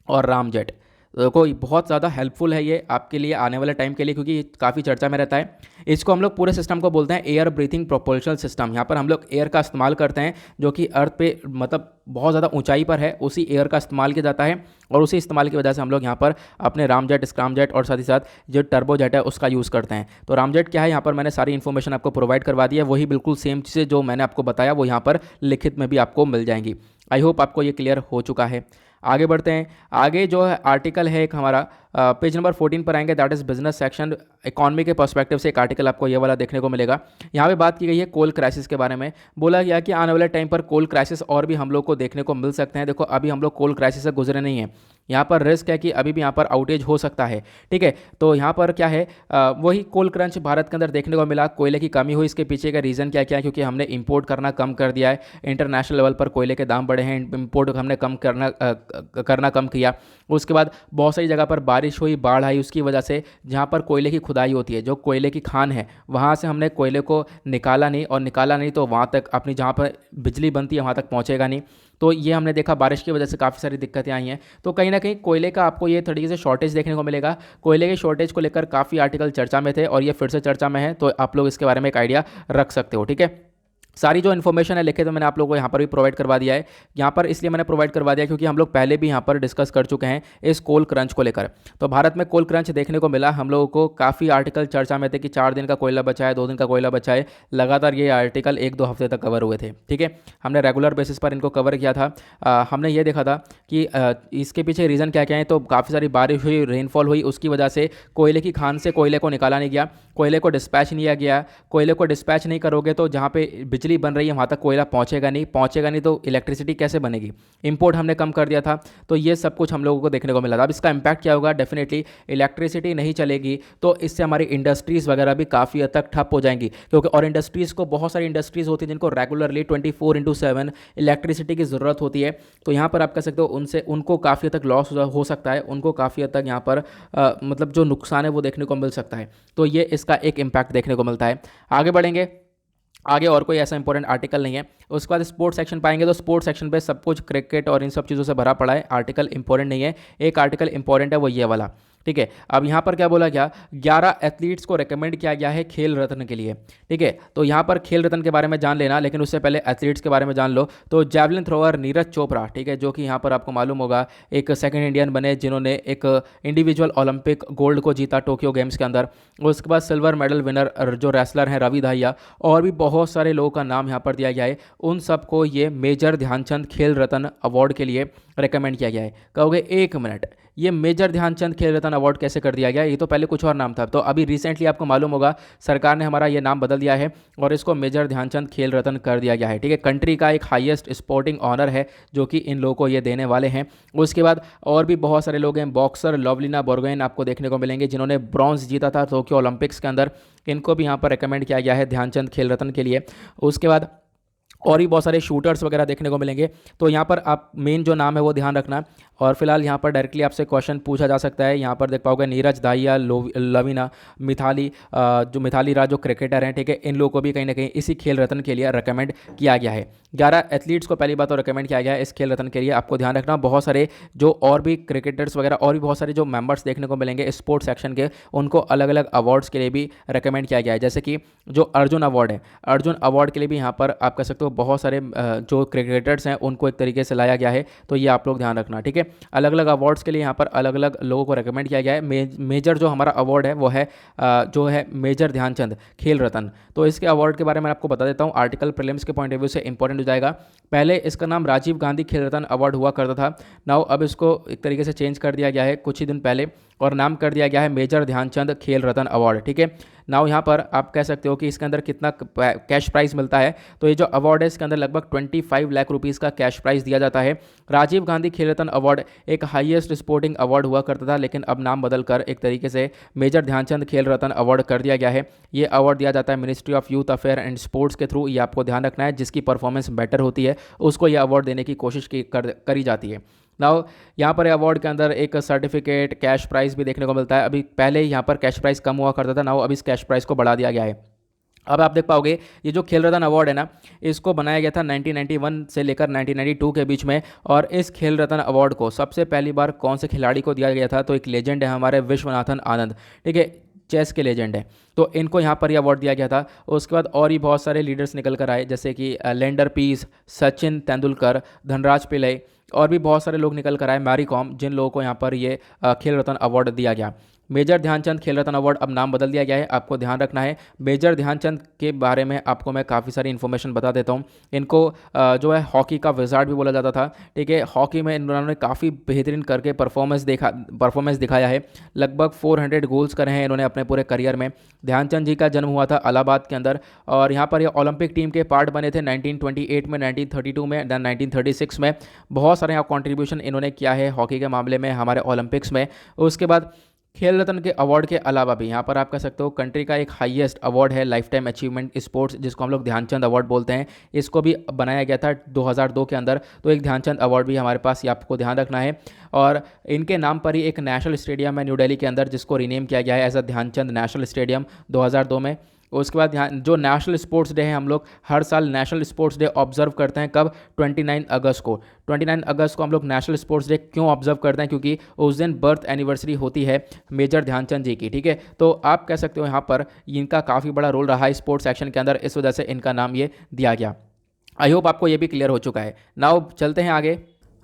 और राम जेट। देखो बहुत ज़्यादा हेल्पफुल है ये आपके लिए आने वाले टाइम के लिए, क्योंकि काफ़ी चर्चा में रहता है। इसको हम लोग पूरे सिस्टम को बोलते हैं एयर ब्रीथिंग प्रोपल्शन सिस्टम। यहाँ पर हम लोग एयर का इस्तेमाल करते हैं जो कि अर्थ पे मतलब बहुत ज़्यादा ऊंचाई पर है, उसी एयर का इस्तेमाल किया जाता है और उसी इस्तेमाल की वजह से हम लोग यहाँ पर अपने राम जेट, स्क्रैम जेट और साथ ही साथ जो टर्बो जेट है उसका यूज़ करते हैं। तो राम जेट क्या है, यहाँ पर मैंने सारी इन्फॉर्मेशन आपको प्रोवाइड करवा दी है, वही बिल्कुल सेम चीज़ें जो मैंने आपको बताया वो यहाँ पर लिखित में भी आपको मिल जाएंगी। आई होप आपको ये क्लियर हो चुका है। आगे बढ़ते हैं। आगे जो है आर्टिकल है एक हमारा पेज नंबर 14 पर आएंगे, that is business section. Economy के पर्सपेक्टिव से एक आर्टिकल आपको ये वाला देखने को मिलेगा। यहाँ पे बात की गई है कोल क्राइसिस के बारे में। बोला गया कि आने वाले टाइम पर कोल क्राइसिस और भी हम लोग को देखने को मिल सकते हैं। देखो अभी हम लोग कोल क्राइसिस से गुजरे नहीं हैं, यहाँ पर रिस्क है कि अभी भी यहाँ पर आउटेज हो सकता है। ठीक है, तो यहाँ पर क्या है वही कोल क्रंच भारत के अंदर देखने को मिला, कोयले की कमी हुई। इसके पीछे का रीज़न क्या क्या है, क्योंकि हमने इंपोर्ट करना कम कर दिया है, इंटरनेशनल लेवल पर कोयले के दाम बढ़े हैं, इंपोर्ट हमने करना कम किया। उसके बाद बहुत सारी जगह पर बारिश हुई, बाढ़ आई, उसकी वजह से जहाँ पर कोयले की खुदाई होती है, जो कोयले की खान है, वहाँ से हमने कोयले को निकाला नहीं तो वहाँ तक अपनी जहाँ पर बिजली बनती है वहाँ तक पहुँचेगा नहीं। तो ये हमने देखा बारिश की वजह से काफ़ी सारी दिक्कतें आई हैं। तो कहीं ना कहीं कोयले का आपको ये तरीके से शॉर्टेज देखने को मिलेगा। कोयले के शॉर्टेज को लेकर काफ़ी आर्टिकल चर्चा में थे और ये फिर से चर्चा में है, तो आप लोग इसके बारे में एक आइडिया रख सकते हो। ठीक है, सारी जो इन्फॉर्मेशन है लिखे तो मैंने आप लोगों को यहाँ पर भी प्रोवाइड करवा दिया है। यहाँ पर इसलिए मैंने प्रोवाइड करवा दिया क्योंकि हम लोग पहले भी यहाँ पर डिस्कस कर चुके हैं इस कोल क्रंच को लेकर। तो भारत में कोल क्रंच देखने को मिला, हम लोगों को काफ़ी आर्टिकल चर्चा में थे कि 4 दिन का कोयला बचा है, 2 दिन का कोयला बचा है, लगातार ये आर्टिकल 1-2 हफ्ते तक कवर हुए थे। ठीक है, हमने रेगुलर बेसिस पर इनको कवर किया था। हमने ये देखा था कि इसके पीछे रीज़न क्या क्या है। तो काफ़ी सारी बारिश हुई, रेनफॉल हुई, उसकी वजह से कोयले की खान से कोयले को निकाला नहीं गया, कोयले को डिस्पैच नहीं किया गया। कोयले को डिस्पैच नहीं करोगे तो जहाँ पे बिजली बन रही है वहाँ तक कोयला पहुँचेगा नहीं तो इलेक्ट्रिसिटी कैसे बनेगी। इंपोर्ट हमने कम कर दिया था, तो ये सब कुछ हम लोगों को देखने को मिला था। अब इसका इम्पैक्ट क्या होगा, डेफिनेटली इलेक्ट्रिसिटी नहीं चलेगी तो इससे हमारी इंडस्ट्रीज़ वगैरह भी काफ़ी हद तक ठप हो जाएंगी, क्योंकि और इंडस्ट्रीज़ को बहुत सारी इंडस्ट्रीज़ होती हैं जिनको रेगुलरली 24/7 इलेक्ट्रिसिटी की ज़रूरत होती है। तो यहाँ पर आप कह सकते हो उनको काफ़ी हद तक लॉस हो सकता है, उनको काफ़ी हद तक यहाँ पर मतलब जो नुकसान है वो देखने को मिल सकता है। तो ये इसका एक इम्पैक्ट देखने को मिलता है। आगे बढ़ेंगे, आगे और कोई ऐसा इंपॉर्टेंट आर्टिकल नहीं है। उसके बाद स्पोर्ट्स सेक्शन पाएंगे, तो स्पोर्ट्स सेक्शन पे सब कुछ क्रिकेट और इन सब चीज़ों से भरा पड़ा है, आर्टिकल इंपॉर्टेंट नहीं है। एक आर्टिकल इंपॉर्टेंट है वो ये वाला, ठीक है। अब यहाँ पर क्या बोला गया, 11 एथलीट्स को रिकमेंड किया गया है खेल रत्न के लिए। ठीक है, तो यहाँ पर खेल रत्न के बारे में जान लेना, लेकिन उससे पहले एथलीट्स के बारे में जान लो। तो जैवलिन थ्रोअर नीरज चोपड़ा, ठीक है, जो कि यहाँ पर आपको मालूम होगा एक सेकंड इंडियन बने जिन्होंने एक इंडिविजुअल ओलंपिक गोल्ड को जीता टोक्यो गेम्स के अंदर। उसके बाद सिल्वर मेडल विनर जो रेसलर हैं रवि दहिया, और भी बहुत सारे लोगों का नाम यहाँ पर दिया गया है। उन सबको ये मेजर ध्यानचंद खेल रत्न अवार्ड के लिए रिकमेंड किया गया है। कहोगे एक मिनट, ये मेजर ध्यानचंद खेल रत्न अवार्ड कैसे कर दिया गया? ये तो पहले कुछ और नाम था, तो अभी रिसेंटली आपको मालूम होगा सरकार ने हमारा ये नाम बदल दिया है और इसको मेजर ध्यानचंद खेल रत्न कर दिया गया है। ठीक है, कंट्री का एक हाईएस्ट स्पोर्टिंग ऑनर है जो कि इन लोगों को ये देने वाले हैं। उसके बाद और भी बहुत सारे लोग हैं, बॉक्सर लवलिना बोर्गोहेन आपको देखने को मिलेंगे जिन्होंने ब्रॉन्ज जीता था टोक्यो ओलंपिक्स के अंदर। इनको भी यहाँ पर रिकमेंड किया गया है ध्यानचंद खेल रत्न के लिए। उसके बाद और भी बहुत सारे शूटर्स वगैरह देखने को मिलेंगे। तो यहाँ पर आप मेन जो नाम है वो ध्यान रखना। और फिलहाल यहाँ पर डायरेक्टली आपसे क्वेश्चन पूछा जा सकता है। यहाँ पर देख पाओगे नीरज दाहिया, लवीना, जो मिथाली राज जो क्रिकेटर हैं, ठीक है, इन लोगों को भी कहीं ना कहीं इसी खेल रत्न के लिए रिकमेंड किया गया है। 11 एथलीट्स को पहली बात तो रिकमेंड किया गया है इस खेल रत्न के लिए। आपको ध्यान रखना, बहुत सारे जो और भी क्रिकेटर्स वगैरह और भी बहुत सारे जो मेंबर्स देखने को मिलेंगे स्पोर्ट्स सेक्शन के, उनको अलग अलग अवार्ड्स के लिए भी रिकमेंड किया गया है। जैसे कि जो अर्जुन अवार्ड है, अर्जुन अवार्ड के लिए भी यहाँ पर आप कह सकते हो बहुत सारे जो क्रिकेटर्स हैं उनको एक तरीके से लाया गया है। तो ये आप लोग ध्यान रखना, ठीक है। अलग अलग अवार्ड्स के लिए यहाँ पर अलग अलग लोगों को रिकमेंड किया गया है। मेजर जो हमारा अवार्ड है वो है जो है मेजर ध्यानचंद खेल रत्न। तो इसके अवार्ड के बारे में आपको बता देता हूँ, आर्टिकल प्रीलिम्स के पॉइंट ऑफ व्यू से इंपॉर्टेंट हो जाएगा। पहले इसका नाम राजीव गांधी खेल रत्न अवार्ड हुआ करता था। नाउ अब इसको एक तरीके से चेंज कर दिया गया है कुछ ही दिन पहले, और नाम कर दिया गया है मेजर ध्यानचंद खेल रत्न अवार्ड, ठीक है। नाउ यहाँ पर आप कह सकते हो कि इसके अंदर कितना कैश प्राइस मिलता है। तो ये जो अवार्ड है इसके अंदर लगभग 25 लाख रुपीज़ का कैश प्राइस दिया जाता है। राजीव गांधी खेल रत्न अवार्ड एक हाईएस्ट स्पोर्टिंग अवार्ड हुआ करता था, लेकिन अब नाम बदल कर एक तरीके से मेजर ध्यानचंद खेल रत्न अवार्ड कर दिया गया है। ये अवार्ड दिया जाता है ministry of youth affair and sports के थ्रू। ये आपको ध्यान रखना है, जिसकी परफॉर्मेंस बेटर होती है उसको ये अवार्ड देने की कोशिश करी जाती है। नाउ यहाँ पर अवार्ड के अंदर एक सर्टिफिकेट, कैश प्राइस भी देखने को मिलता है। अभी पहले यहाँ पर कैश प्राइस कम हुआ करता था, नाउ अब इस कैश प्राइस को बढ़ा दिया गया है। अब आप देख पाओगे ये जो खेल रत्न अवार्ड है ना, इसको बनाया गया था 1991 से लेकर 1992 के बीच में। और इस खेल रत्न अवार्ड को सबसे पहली बार कौन से खिलाड़ी को दिया गया था? तो एक लेजेंड है हमारे विश्वनाथन आनंद, ठीक है, चेस के लेजेंड है। तो इनको यहाँ पर यह अवार्ड दिया गया था। उसके बाद और भी बहुत सारे लीडर्स निकल कर आए, जैसे कि लेंडर पीस, सचिन तेंदुलकर, धनराज पिल्लई, और भी बहुत सारे लोग निकल कर आए, मैरी कॉम, जिन लोगों को यहाँ पर ये खेल रत्न अवार्ड दिया गया। मेजर ध्यानचंद खेल रत्न अवार्ड अब नाम बदल दिया गया है, आपको ध्यान रखना है। मेजर ध्यानचंद के बारे में आपको मैं काफ़ी सारी इन्फॉर्मेशन बता देता हूँ। इनको जो है हॉकी का विजार्ड भी बोला जाता था, ठीक है। हॉकी में इन्होंने काफ़ी बेहतरीन करके परफॉर्मेंस दिखाया है। लगभग 400 गोल्स करे हैं इन्होंने अपने पूरे करियर में। ध्यानचंद जी का जन्म हुआ था इलाहाबाद के अंदर, और यहाँ पर ये ओलंपिक टीम के पार्ट बने थे 1928 में, 1932 में, देन 1936 में। बहुत सारे यहाँ कॉन्ट्रीब्यूशन इन्होंने किया है हॉकी के मामले में हमारे ओलंपिक्स में। उसके बाद खेल रत्न के अवार्ड के अलावा भी यहाँ पर आप कह सकते हो कंट्री का एक हाईएस्ट अवार्ड है लाइफ टाइम अचीवमेंट स्पोर्ट्स, जिसको हम लोग ध्यानचंद अवार्ड बोलते हैं। इसको भी बनाया गया था 2002 के अंदर। तो एक ध्यानचंद अवार्ड भी हमारे पास, ये आपको ध्यान रखना है। और इनके नाम पर ही एक नेशनल स्टेडियम है न्यू दिल्ली के अंदर, जिसको रीनेम किया गया है as a Dhyanchand national stadium 2002 में। उसके बाद यहाँ जो नेशनल स्पोर्ट्स डे है, हम लोग हर साल नेशनल स्पोर्ट्स डे ऑब्जर्व करते हैं। कब? 29 अगस्त को। 29 अगस्त को हम लोग नेशनल स्पोर्ट्स डे क्यों ऑब्जर्व करते हैं? क्योंकि उस दिन बर्थ एनिवर्सरी होती है मेजर ध्यानचंद जी की, ठीक है। तो आप कह सकते हो यहाँ पर इनका काफ़ी बड़ा रोल रहा है स्पोर्ट्स सेक्शन के अंदर, इस वजह से इनका नाम ये दिया गया। आई होप आपको ये भी क्लियर हो चुका है। नाउ चलते हैं आगे।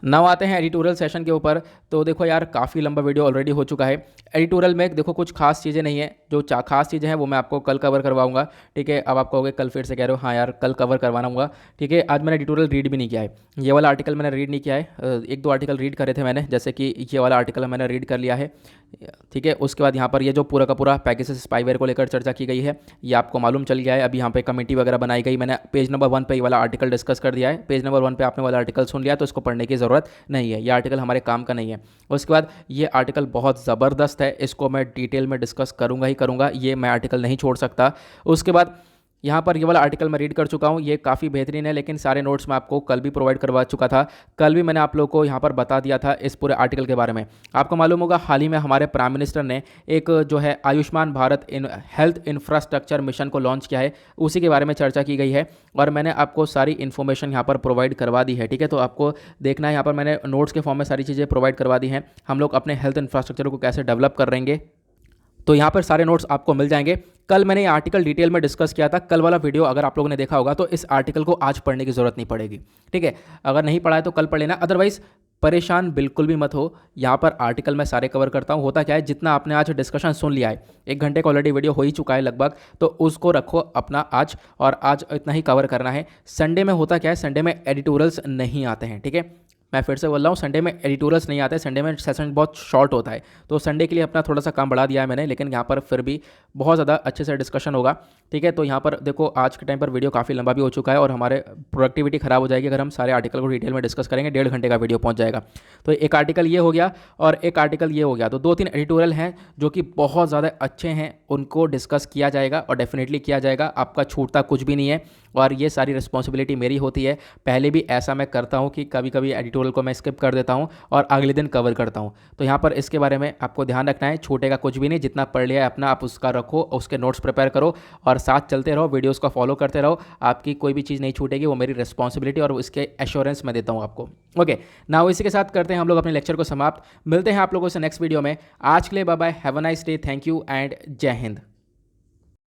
नाउ आते हैं एडिटोरियल सेशन के ऊपर। तो देखो यार, काफ़ी लंबा वीडियो ऑलरेडी हो चुका है। एडिटोरियल में देखो कुछ खास चीज़ें नहीं है, जो खास चीज़ें हैं वो मैं आपको कल कवर करवाऊंगा, ठीक है। अब आप कहोगे कल फिर से कह रहे हो, हाँ यार कल कवर करवाना होगा, ठीक है। आज मैंने एडिटोरियल रीड भी नहीं किया है, ये वाला आर्टिकल मैंने रीड नहीं किया है। एक दो आर्टिकल रीड करे थे मैंने, जैसे कि ये वाला आर्टिकल मैंने रीड कर लिया है, ठीक है। उसके बाद यहाँ पर ये जो पूरा का पूरा पैकेजेस स्पाईवेयर को लेकर चर्चा की गई है, ये आपको मालूम चल गया है। अभी यहाँ पे कमेटी वगैरह बनाई गई, मैंने पेज नंबर 1 पे ये वाला आर्टिकल डिस्कस कर दिया है। पेज नंबर 1 पे आपने वाला आर्टिकल सुन लिया, तो इसको पढ़ने की ज़रूरत नहीं है, ये आर्टिकल हमारे काम का नहीं है। उसके बाद ये आर्टिकल बहुत ज़बरदस्त है, इसको मैं डिटेल में डिस्कस करूँगा ही करूँगा, ये मैं आर्टिकल नहीं छोड़ सकता। उसके बाद यहाँ पर ये वाला आर्टिकल मैं रीड कर चुका हूँ, ये काफ़ी बेहतरीन है, लेकिन सारे नोट्स मैं आपको कल भी प्रोवाइड करवा चुका था। कल भी मैंने आप लोगों को यहाँ पर बता दिया था इस पूरे आर्टिकल के बारे में। आपको मालूम होगा हाल ही में हमारे प्राइम मिनिस्टर ने एक जो है Ayushman Bharat in health infrastructure mission को लॉन्च किया है, उसी के बारे में चर्चा की गई है और मैंने आपको सारी इन्फॉर्मेशन यहाँ पर प्रोवाइड करवा दी है। ठीक है, तो आपको देखना है, यहाँ पर मैंने नोट्स के फॉर्म में सारी चीज़ें प्रोवाइड करवा दी हैं, हम लोग अपने हेल्थ इंफ्रास्ट्रक्चर को कैसे डेवलप करेंगे, तो यहाँ पर सारे नोट्स आपको मिल जाएंगे। कल मैंने ये आर्टिकल डिटेल में डिस्कस किया था, कल वाला वीडियो अगर आप लोगों ने देखा होगा तो इस आर्टिकल को आज पढ़ने की ज़रूरत नहीं पड़ेगी। ठीक है, अगर नहीं पढ़ा है तो कल पढ़ लेना, अदरवाइज परेशान बिल्कुल भी मत हो। यहाँ पर आर्टिकल मैं सारे कवर करता हूँ। होता क्या है, जितना आपने आज डिस्कशन सुन लिया है, 1 घंटे का ऑलरेडी वीडियो हो ही चुका है लगभग, तो उसको रखो अपना आज, और आज इतना ही कवर करना है। संडे में होता क्या है, संडे में एडिटोरियल्स नहीं आते हैं। ठीक है, मैं फिर से बोल रहा हूँ, संडे में एडिटोरियल्स नहीं आते, संडे में सेशन बहुत शॉर्ट होता है, तो संडे के लिए अपना थोड़ा सा काम बढ़ा दिया है मैंने, लेकिन यहाँ पर फिर भी बहुत ज़्यादा अच्छे से डिस्कशन होगा। ठीक है, तो यहाँ पर देखो आज के टाइम पर वीडियो काफ़ी लंबा भी हो चुका है और हमारे प्रोडक्टिविटी खराब हो जाएगी अगर हम सारे आर्टिकल को डिटेल में डिस्कस करेंगे, 1.5 घंटे का वीडियो पहुँच जाएगा। तो एक आर्टिकल ये हो गया और एक आर्टिकल ये हो गया, तो 2-3 एडिटोरियल हैं जो कि बहुत ज़्यादा अच्छे हैं, उनको डिस्कस किया जाएगा और डेफिनेटली किया जाएगा। आपका छूटता कुछ भी नहीं है और ये सारी रिस्पॉन्सिबिलिटी मेरी होती है। पहले भी ऐसा मैं करता हूँ कि कभी कभी एडिटोरियल को मैं स्किप कर देता हूँ और अगले दिन कवर करता हूँ, तो यहाँ पर इसके बारे में आपको ध्यान रखना है। छूटेगा कुछ भी नहीं, जितना पढ़ लिया है अपना आप उसका रखो, उसके नोट्स प्रिपेयर करो और साथ चलते रहो, वीडियोज़ को फॉलो करते रहो, आपकी कोई भी चीज़ नहीं छूटेगी, वो मेरी रिस्पॉन्सिबिलिटी और इसके एश्योरेंस मैं देता हूँ आपको। ओके, नाउ इसी के साथ करते हैं हम लोग अपने लेक्चर को समाप्त। मिलते हैं आप लोगों से नेक्स्ट वीडियो में। आज के लिए bye bye, have a nice day, thank you and Jai Hind.